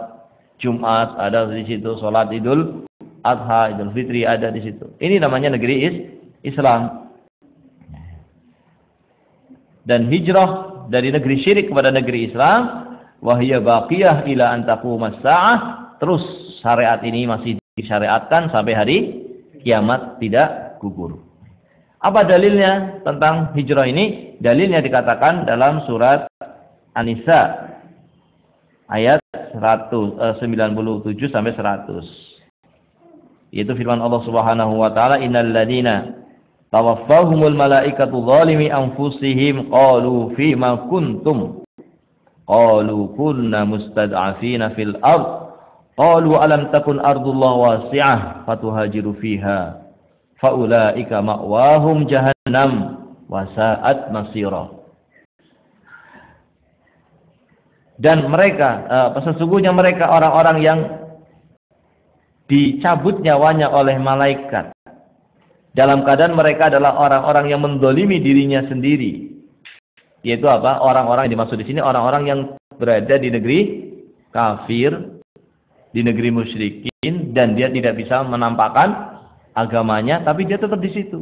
Jumat ada di situ, salat Idul Adha, Idul Fitri ada di situ. Ini namanya negeri Islam. Dan hijrah dari negeri syirik kepada negeri Islam, wahya baqiyah ila an taqumas saah, terus syariat ini masih disyariatkan sampai hari kiamat, tidak gugur. Apa dalilnya tentang hijrah ini? Dalilnya dikatakan dalam surat An-Nisa ayat 97 sampai 100. Yaitu firman Allah Subhanahu wa taala, innal ladzina tawaffahumul malaikatu zalimi anfusihim qalu fima kuntum qalu kunna mustad'afina fil ard qalu alam takun ardullah wasi'ah fatuhajiru fiha faulaika ma'wahum jahannam wa sa'at masira. Dan mereka, sesungguhnya mereka orang-orang yang dicabut nyawanya oleh malaikat, dalam keadaan mereka adalah orang-orang yang mendolimi dirinya sendiri. Yaitu apa? Orang-orang yang dimaksud di sini orang-orang yang berada di negeri kafir, di negeri musyrikin, dan dia tidak bisa menampakkan agamanya, tapi dia tetap di situ.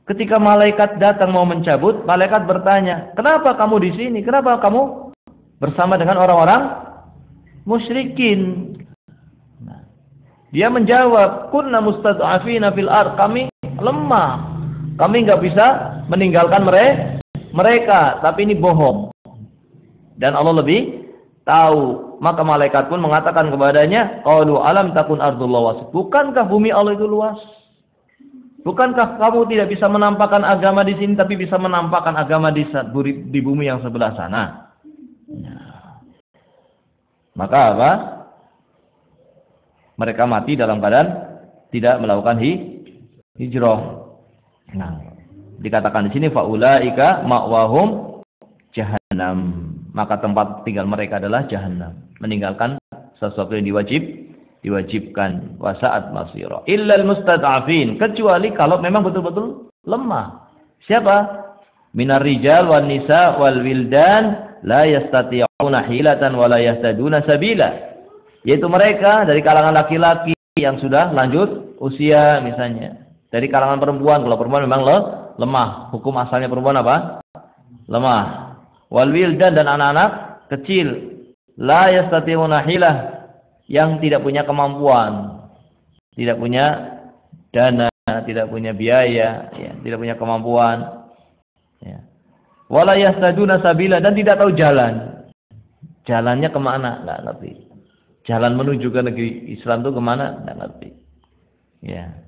Ketika malaikat datang mau mencabut, malaikat bertanya, kenapa kamu di sini? Kenapa kamu bersama dengan orang-orang musyrikin? Nah, dia menjawab, kunna mustad'afina fil ard, kami lemah, kami nggak bisa meninggalkan mereka, tapi ini bohong. Dan Allah lebih tahu. Maka malaikat pun mengatakan kepadanya, qalu alam takun ardullah wasi'ah, bukankah bumi Allah itu luas? Bukankah kamu tidak bisa menampakkan agama di sini, tapi bisa menampakkan agama di bumi yang sebelah sana? Nah. Maka apa? Mereka mati dalam keadaan tidak melakukan hijrah. Nah, dikatakan di sini faulaika ma'wahum jahannam. Maka tempat tinggal mereka adalah jahannam. Meninggalkan sesuatu yang diwajibkan. Wasa'at masira. Illal mustad'afin. Kecuali kalau memang betul-betul lemah. Siapa? Minar rijal wal nisa wal wildan la yastati'una hilatan wa la yahtaduna sabila. Yaitu mereka dari kalangan laki-laki yang sudah lanjut usia misalnya. Dari kalangan perempuan. Kalau perempuan memang lemah. Hukum asalnya perempuan apa? Lemah. Wal wildan, dan anak-anak kecil, la yastati'una hilah, yang tidak punya kemampuan, tidak punya dana, tidak punya biaya, ya, tidak punya kemampuan, ya. Wala yahtaduna sabila, dan tidak tahu jalan. Jalannya kemana? Nggak ngerti. Jalan menuju ke negeri Islam itu kemana? Nggak ngerti. Ya.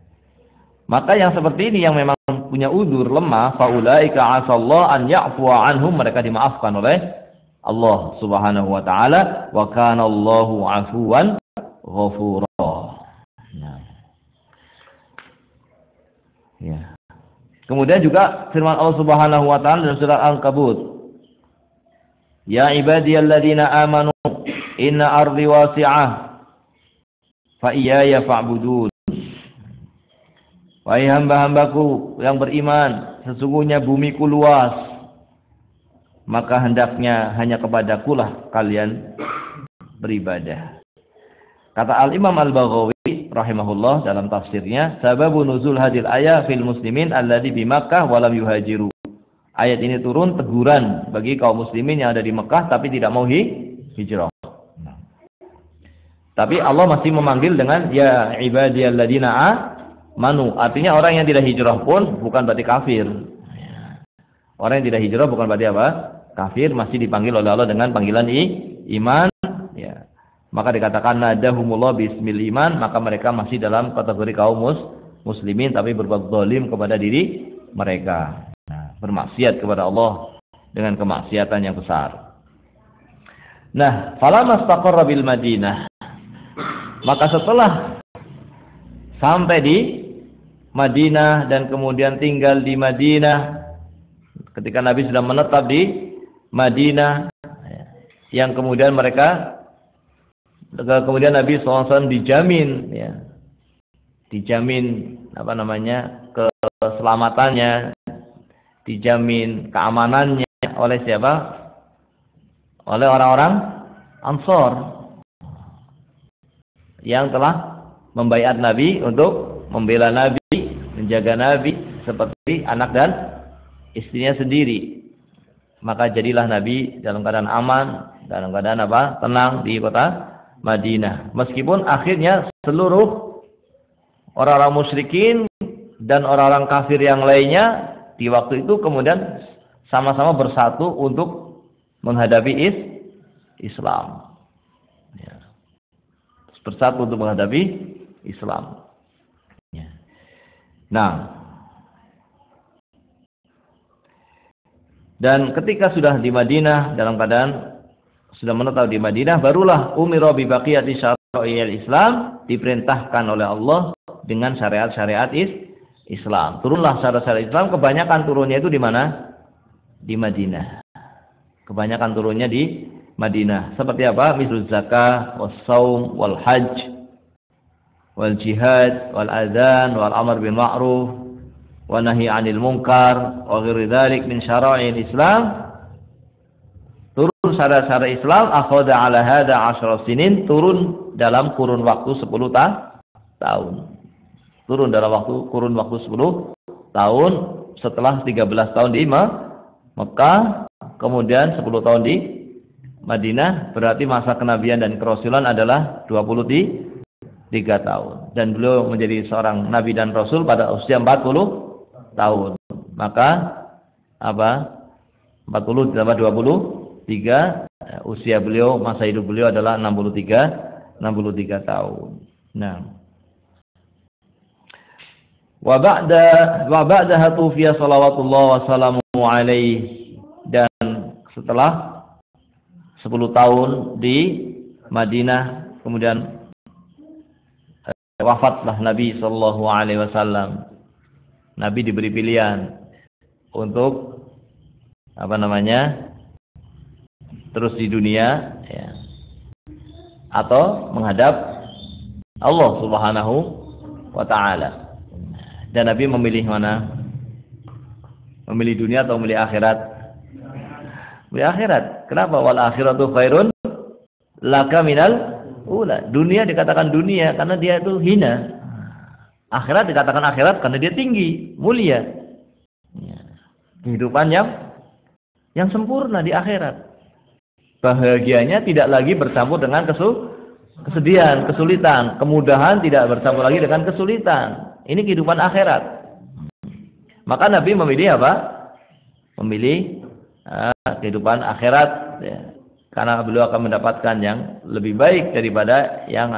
Maka yang seperti ini yang memang punya udzur lemah, faulaika asallahu an ya'fuwa anhum, mereka dimaafkan oleh Allah Subhanahu wa taala, wa kana Allahu 'afuwan ghafura. Nah. Ya. Kemudian juga firman Allah Subhanahu wa taala dalam surah Al-Ankabut, ya ibadiyalladzina amanu inna ardi wasi'ah fa iyaya fa'budun. Wahai hamba-hambaku yang beriman, sesungguhnya bumiku luas, maka hendaknya hanya kepadakulah kalian beribadah. Kata Al-Imam Al-Baghawi rahimahullah dalam tafsirnya, sababun nuzul hadil ayat fil muslimin alladzi bi Makkah wa lam yuhajiru. Ayat ini turun teguran bagi kaum muslimin yang ada di Mekah tapi tidak mau hijrah. Tapi Allah masih memanggil dengan ya ibadiyalladzina amanu. Artinya orang yang tidak hijrah pun bukan berarti kafir. Orang yang tidak hijrah bukan berarti apa? Kafir, masih dipanggil oleh Allah dengan panggilan iman. Ya. Maka dikatakan nadahumullah bismil iman, maka mereka masih dalam kategori kaum muslimin tapi berbuat zalim kepada diri mereka. Nah, bermaksiat kepada Allah dengan kemaksiatan yang besar. Nah, falamma istaqarra bil Madinah, maka setelah sampai di Madinah dan kemudian tinggal di Madinah, ketika Nabi sudah menetap di Madinah, yang kemudian Nabi SAW dijamin, ya, dijamin keselamatannya, dijamin keamanannya oleh siapa? Oleh orang-orang Ansor yang telah membaiat Nabi untuk membela Nabi, menjaga Nabi seperti anak dan istrinya sendiri. Maka jadilah Nabi dalam keadaan aman, dalam keadaan tenang di kota Madinah. Meskipun akhirnya seluruh orang-orang musyrikin dan orang-orang kafir yang lainnya di waktu itu kemudian sama-sama bersatu untuk menghadapi Islam. Ya. Bersatu untuk menghadapi Islam. Ya. Nah, dan ketika sudah di Madinah, dalam keadaan sudah menetap di Madinah, barulah umira bi baqiyati syara'il Islam, diperintahkan oleh Allah dengan syariat-syariat Islam. Turunlah syariat-syariat Islam, kebanyakan turunnya itu di mana? Di Madinah. Kebanyakan turunnya di Madinah. Seperti apa? Misalnya zakah, was-shaum, wal hajj, wal jihad, wal adzan, wal amr bil ma'ruf, wa nahi 'anil munkar, wa ghairi dzalik min syara'il Islam. Turun syariat-syariat Islam akhadha 'ala hadza 10 sinin, turun dalam kurun waktu 10 tahun. Turun dalam kurun waktu 10 tahun setelah 13 tahun di Mekah, kemudian 10 tahun di Madinah, berarti masa kenabian dan kerasulan adalah 23 tahun. Dan beliau menjadi seorang nabi dan rasul pada usia 40 tahun. Maka 40 ditambah 23, usia beliau, masa hidup beliau adalah 63 tahun. Nah, wa ba'daha tufiya salawatullah wa salamu alaihi, dan setelah 10 tahun di Madinah kemudian wafatlah Nabi sallallahu alaihi wasallam. Nabi diberi pilihan untuk terus di dunia, ya, atau menghadap Allah Subhanahu wa taala. Dan Nabi memilih mana? Memilih dunia atau memilih akhirat? Memilih akhirat. Kenapa? Wal akhiratu khairun laka minal ula. Dunia dikatakan dunia karena dia itu hina. Akhirat dikatakan akhirat karena dia tinggi, mulia. Ya. Kehidupan yang sempurna di akhirat. Bahagianya tidak lagi bercampur dengan kesedihan, kesulitan. Kemudahan tidak bercampur lagi dengan kesulitan. Ini kehidupan akhirat. Maka Nabi memilih apa? Memilih kehidupan akhirat, ya. Karena beliau akan mendapatkan yang lebih baik daripada yang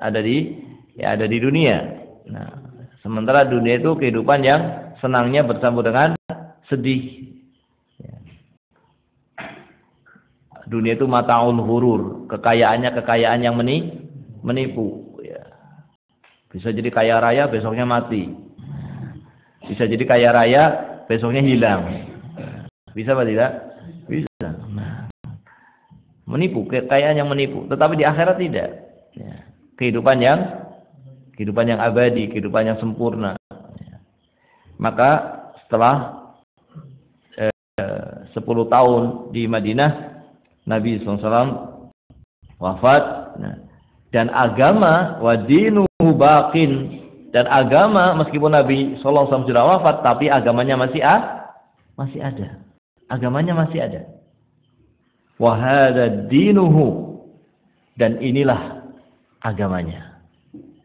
ada di dunia. Nah, sementara dunia itu kehidupan yang senangnya bercampur dengan sedih. Ya. Dunia itu mata'ul ghurur, kekayaannya kekayaan yang menipu. Ya. Bisa jadi kaya raya, besoknya mati. Bisa jadi kaya raya, besoknya hilang. Bisa apa tidak? Bisa. Menipu, kekayaan yang menipu. Tetapi di akhirat tidak. Ya. Kehidupan yang abadi, kehidupan yang sempurna. Ya. Maka setelah 10 tahun di Madinah, Nabi SAW wafat, dan agama wadinuhu baqin, dan agama meskipun Nabi SAW sudah wafat, tapi agamanya masih ada. Agamanya masih ada. Wa hadza dinuhu, dan inilah agamanya,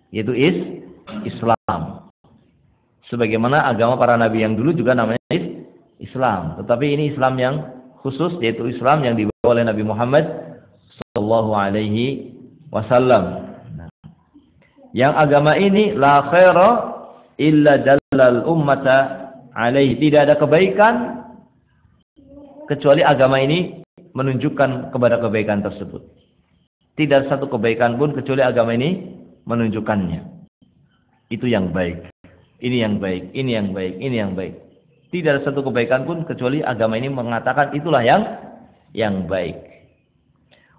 yaitu Islam. Sebagaimana agama para nabi yang dulu juga namanya Islam, tetapi ini Islam yang khusus, yaitu Islam yang dibawa oleh Nabi Muhammad sallallahu alaihi wasallam. Yang agama ini la khaira illa dallal ummata alaihi, tidak ada kebaikan kecuali agama ini menunjukkan kepada kebaikan tersebut. Tidak satu kebaikan pun kecuali agama ini menunjukkannya. Itu yang baik. Ini yang baik, ini yang baik, ini yang baik. Tidak ada satu kebaikan pun kecuali agama ini mengatakan itulah yang baik.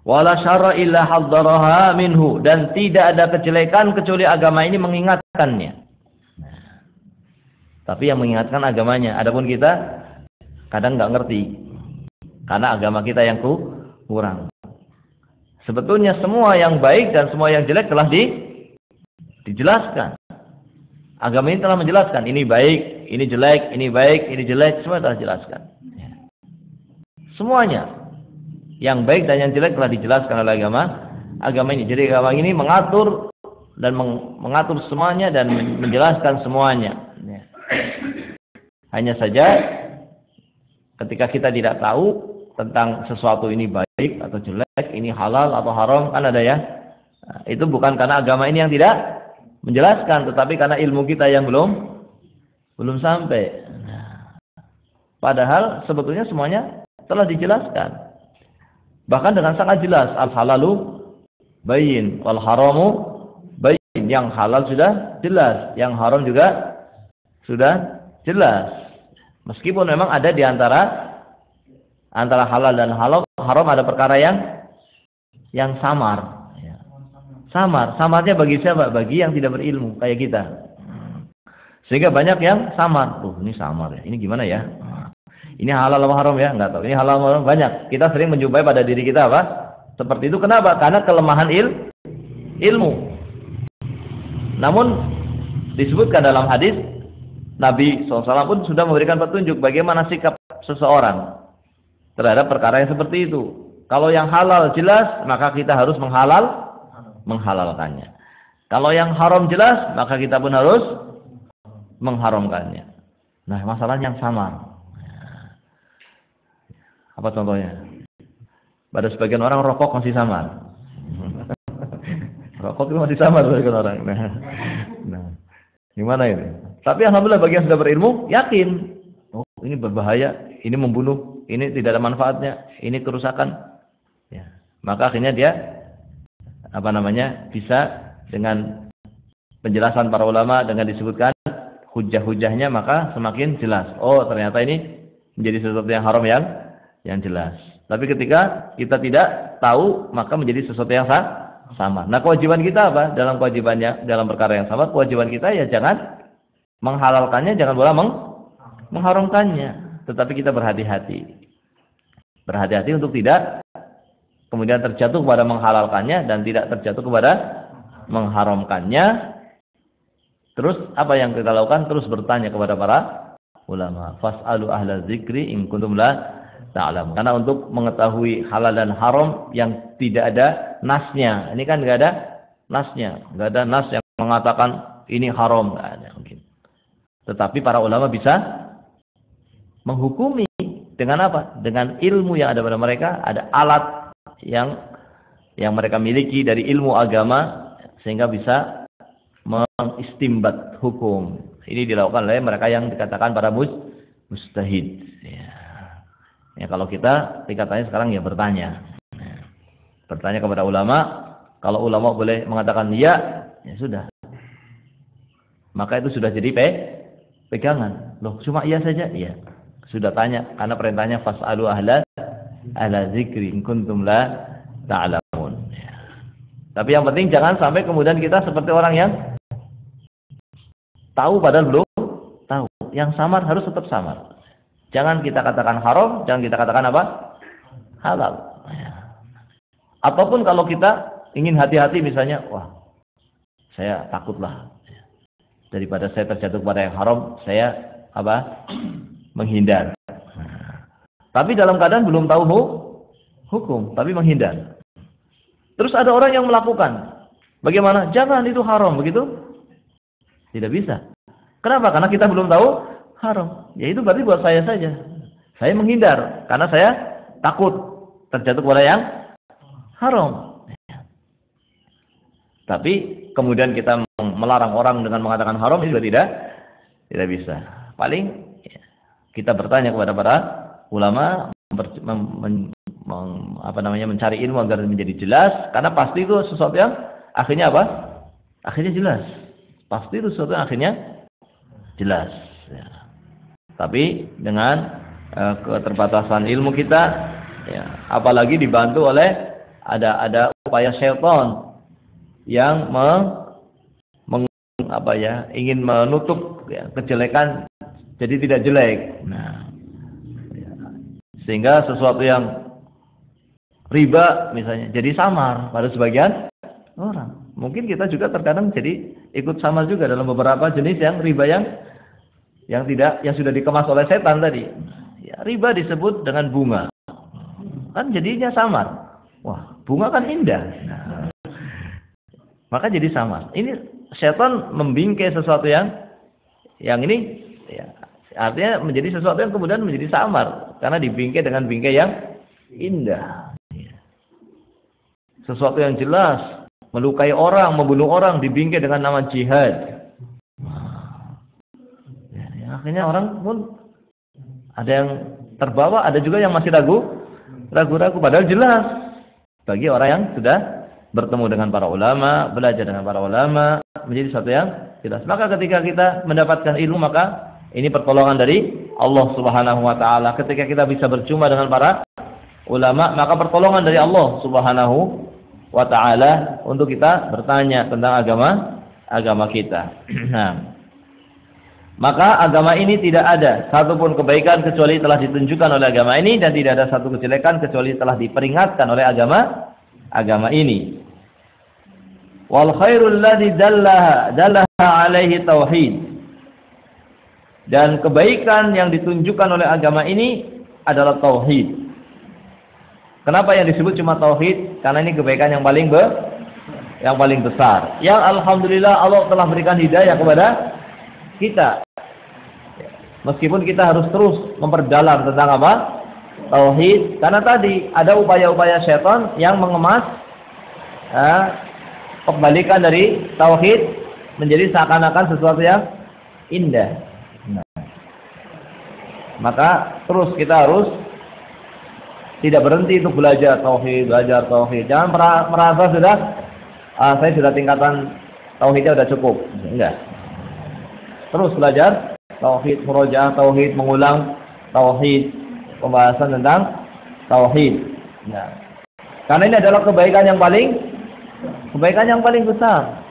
Wala syarra illa hadzaraha minhu, dan tidak ada kejelekan kecuali agama ini mengingatkannya. Tapi yang mengingatkan agamanya. Adapun kita kadang nggak ngerti karena agama kita yang kurang. Sebetulnya semua yang baik dan semua yang jelek telah dijelaskan. Agama ini telah menjelaskan ini baik, ini jelek, ini baik, ini jelek, semua telah dijelaskan. Semuanya yang baik dan yang jelek telah dijelaskan oleh agama ini. Jadi agama ini mengatur dan mengatur semuanya dan menjelaskan semuanya. Hanya saja ketika kita tidak tahu tentang sesuatu ini baik atau jelek, ini halal atau haram, kan ada ya. Itu bukan karena agama ini yang tidak menjelaskan, tetapi karena ilmu kita yang belum sampai. Padahal sebetulnya semuanya telah dijelaskan. Bahkan dengan sangat jelas, al-halalu bayyin wal haramu bayyin. Yang halal sudah jelas, yang haram juga sudah jelas. Meskipun memang ada di antara halal dan haram ada perkara yang samar. Samarnya bagi siapa? Bagi yang tidak berilmu kayak kita. Sehingga banyak yang samar. Ini samar ya. Ini gimana ya? Ini halal atau haram ya? Enggak tahu. Ini halal atau haram, banyak. Kita sering menjumpai pada diri kita apa? Seperti itu. Kenapa? Karena kelemahan ilmu. Namun disebutkan dalam hadis, Nabi SAW pun sudah memberikan petunjuk bagaimana sikap seseorang terhadap perkara yang seperti itu. Kalau yang halal jelas, maka kita harus menghalalkannya. Kalau yang haram jelas, maka kita pun harus mengharamkannya. Nah, masalahnya yang samar. Apa contohnya? Pada sebagian orang rokok masih samar. Rokok itu masih samar sebagian orang. Nah, gimana ini? Tapi alhamdulillah bagi yang sudah berilmu, yakin. Oh, ini berbahaya, ini membunuh, ini tidak ada manfaatnya, ini kerusakan. Ya. Maka akhirnya dia bisa dengan penjelasan para ulama, dengan disebutkan hujah-hujahnya, maka semakin jelas. Oh, ternyata ini menjadi sesuatu yang haram yang jelas. Tapi ketika kita tidak tahu, maka menjadi sesuatu yang sama. Nah, kewajiban kita apa? Dalam kewajibannya, dalam perkara yang sama, kewajiban kita ya jangan menghalalkannya, jangan pula mengharamkannya. Tetapi kita berhati-hati. Berhati-hati untuk tidak kemudian terjatuh kepada menghalalkannya dan tidak terjatuh kepada mengharamkannya. Terus apa yang kita lakukan? Terus bertanya kepada para ulama. Fas'alu ahla dzikri in kuntum la ta'lam. Karena untuk mengetahui halal dan haram yang tidak ada nasnya. Ini kan enggak ada nasnya, enggak ada nas yang mengatakan ini haram, enggak ada mungkin. Tetapi para ulama bisa menghukumi dengan apa? Dengan ilmu yang ada pada mereka, ada alat yang mereka miliki dari ilmu agama sehingga bisa mengistimbat hukum. Ini dilakukan oleh mereka yang dikatakan para mujtahid. Ya, kalau kita tingkatannya sekarang ya bertanya. Bertanya kepada ulama, kalau ulama boleh mengatakan ya, ya sudah. Maka itu sudah jadi pegangan. Loh, cuma iya saja? Iya. Sudah tanya, karena perintahnya fas'alu ahla zikri in kuntum la ta'lamun. Ya. Tapi yang penting jangan sampai kemudian kita seperti orang yang tahu padahal belum tahu. Yang samar harus tetap samar. Jangan kita katakan haram, jangan kita katakan apa? Halal. Ya. Ataupun kalau kita ingin hati-hati misalnya, wah, saya takutlah daripada saya terjatuh pada yang haram, saya apa? Menghindar. Tapi dalam keadaan belum tahu hukum, tapi menghindar. Terus ada orang yang melakukan. Bagaimana? Jangan, itu haram, begitu? Tidak bisa. Kenapa? Karena kita belum tahu haram. Ya itu berarti buat saya saja. Saya menghindar karena saya takut terjatuh pada yang haram. Tapi kemudian kita melarang orang dengan mengatakan haram itu juga tidak bisa. Paling kita bertanya kepada para ulama, mencari ilmu agar menjadi jelas, karena pasti itu sesuatu yang akhirnya apa? Akhirnya jelas. Pasti itu sesuatu yang akhirnya jelas. Ya. Tapi dengan keterbatasan ilmu kita, ya, apalagi dibantu oleh ada upaya syaitan yang ingin menutup ya, kejelekan jadi tidak jelek. Nah, ya, sehingga sesuatu yang riba misalnya jadi samar pada sebagian orang. Mungkin kita juga terkadang jadi ikut samar juga dalam beberapa jenis yang riba yang sudah dikemas oleh setan tadi. Ya, riba disebut dengan bunga. Kan jadinya samar. Wah, bunga kan indah. Nah, maka jadi samar. Ini setan membingkai sesuatu yang ini ya, artinya menjadi sesuatu yang kemudian menjadi samar karena dibingkai dengan bingkai yang indah. Sesuatu yang jelas, melukai orang, membunuh orang dibingkai dengan nama jihad. Ya, akhirnya orang pun ada yang terbawa, ada juga yang masih ragu-ragu padahal jelas bagi orang yang sudah bertemu dengan para ulama, belajar dengan para ulama, menjadi sesuatu yang jelas. Maka ketika kita mendapatkan ilmu, maka ini pertolongan dari Allah Subhanahu wa taala. Ketika kita bisa berjumpa dengan para ulama, maka pertolongan dari Allah Subhanahu wa taala untuk kita bertanya tentang agama kita. Nah, maka agama ini tidak ada satupun kebaikan kecuali telah ditunjukkan oleh agama ini, dan tidak ada satu kejelekan kecuali telah diperingatkan oleh agama ini. Wal khairul ladzi dallaha alaihi tauhid. Dan kebaikan yang ditunjukkan oleh agama ini adalah tauhid. Kenapa yang disebut cuma tauhid? Karena ini kebaikan yang paling besar. Yang alhamdulillah Allah telah berikan hidayah kepada kita. Meskipun kita harus terus memperdalam tentang apa? Tauhid. Karena tadi ada upaya-upaya syaitan yang mengemas kebalikan dari tauhid menjadi seakan-akan sesuatu yang indah. Nah, maka terus kita harus tidak berhenti untuk belajar tauhid. Jangan merasa saya sudah tingkatan tauhidnya sudah cukup. Enggak. Terus belajar tauhid, murojaah tauhid, mengulang tauhid, pembahasan tentang tauhid. Nah, karena ini adalah kebaikan yang paling besar.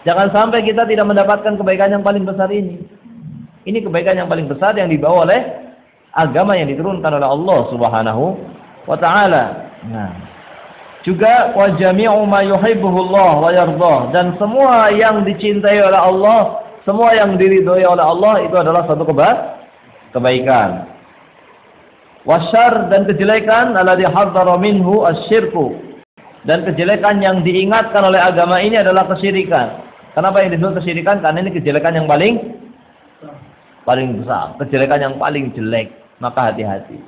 Jangan sampai kita tidak mendapatkan kebaikan yang paling besar ini. Ini kebaikan yang paling besar yang dibawa oleh agama yang diturunkan oleh Allah Subhanahu wa taala. Nah, juga wa jami'u ma yuhibbuhullah wa yardah, dan semua yang dicintai oleh Allah, semua yang diridhoi oleh Allah itu adalah satu kebaikan. Wasyarr, dan kejelekan alladzi hadzara minhu asyirku, dan kejelekan yang diingatkan oleh agama ini adalah kesyirikan. Kenapa yang disebut kesyirikan? Karena ini kejelekan yang paling besar, kejelekan yang paling jelek. Maka hati-hati.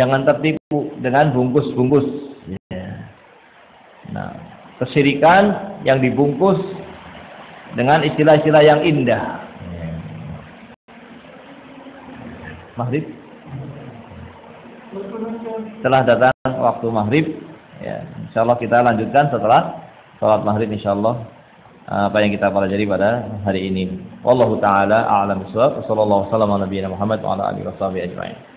Jangan tertipu dengan bungkus-bungkus. Nah, kesyirikan yang dibungkus dengan istilah-istilah yang indah. Maghrib. Setelah datang waktu maghrib, Ya, insyaallah kita lanjutkan setelah salat maghrib insyaallah apa yang kita pelajari pada hari ini. Wallahu taala a'lam bishawab. Wassallallahu wasallam ala nabiyina Muhammad wa ala alihi washabihi ajma'in.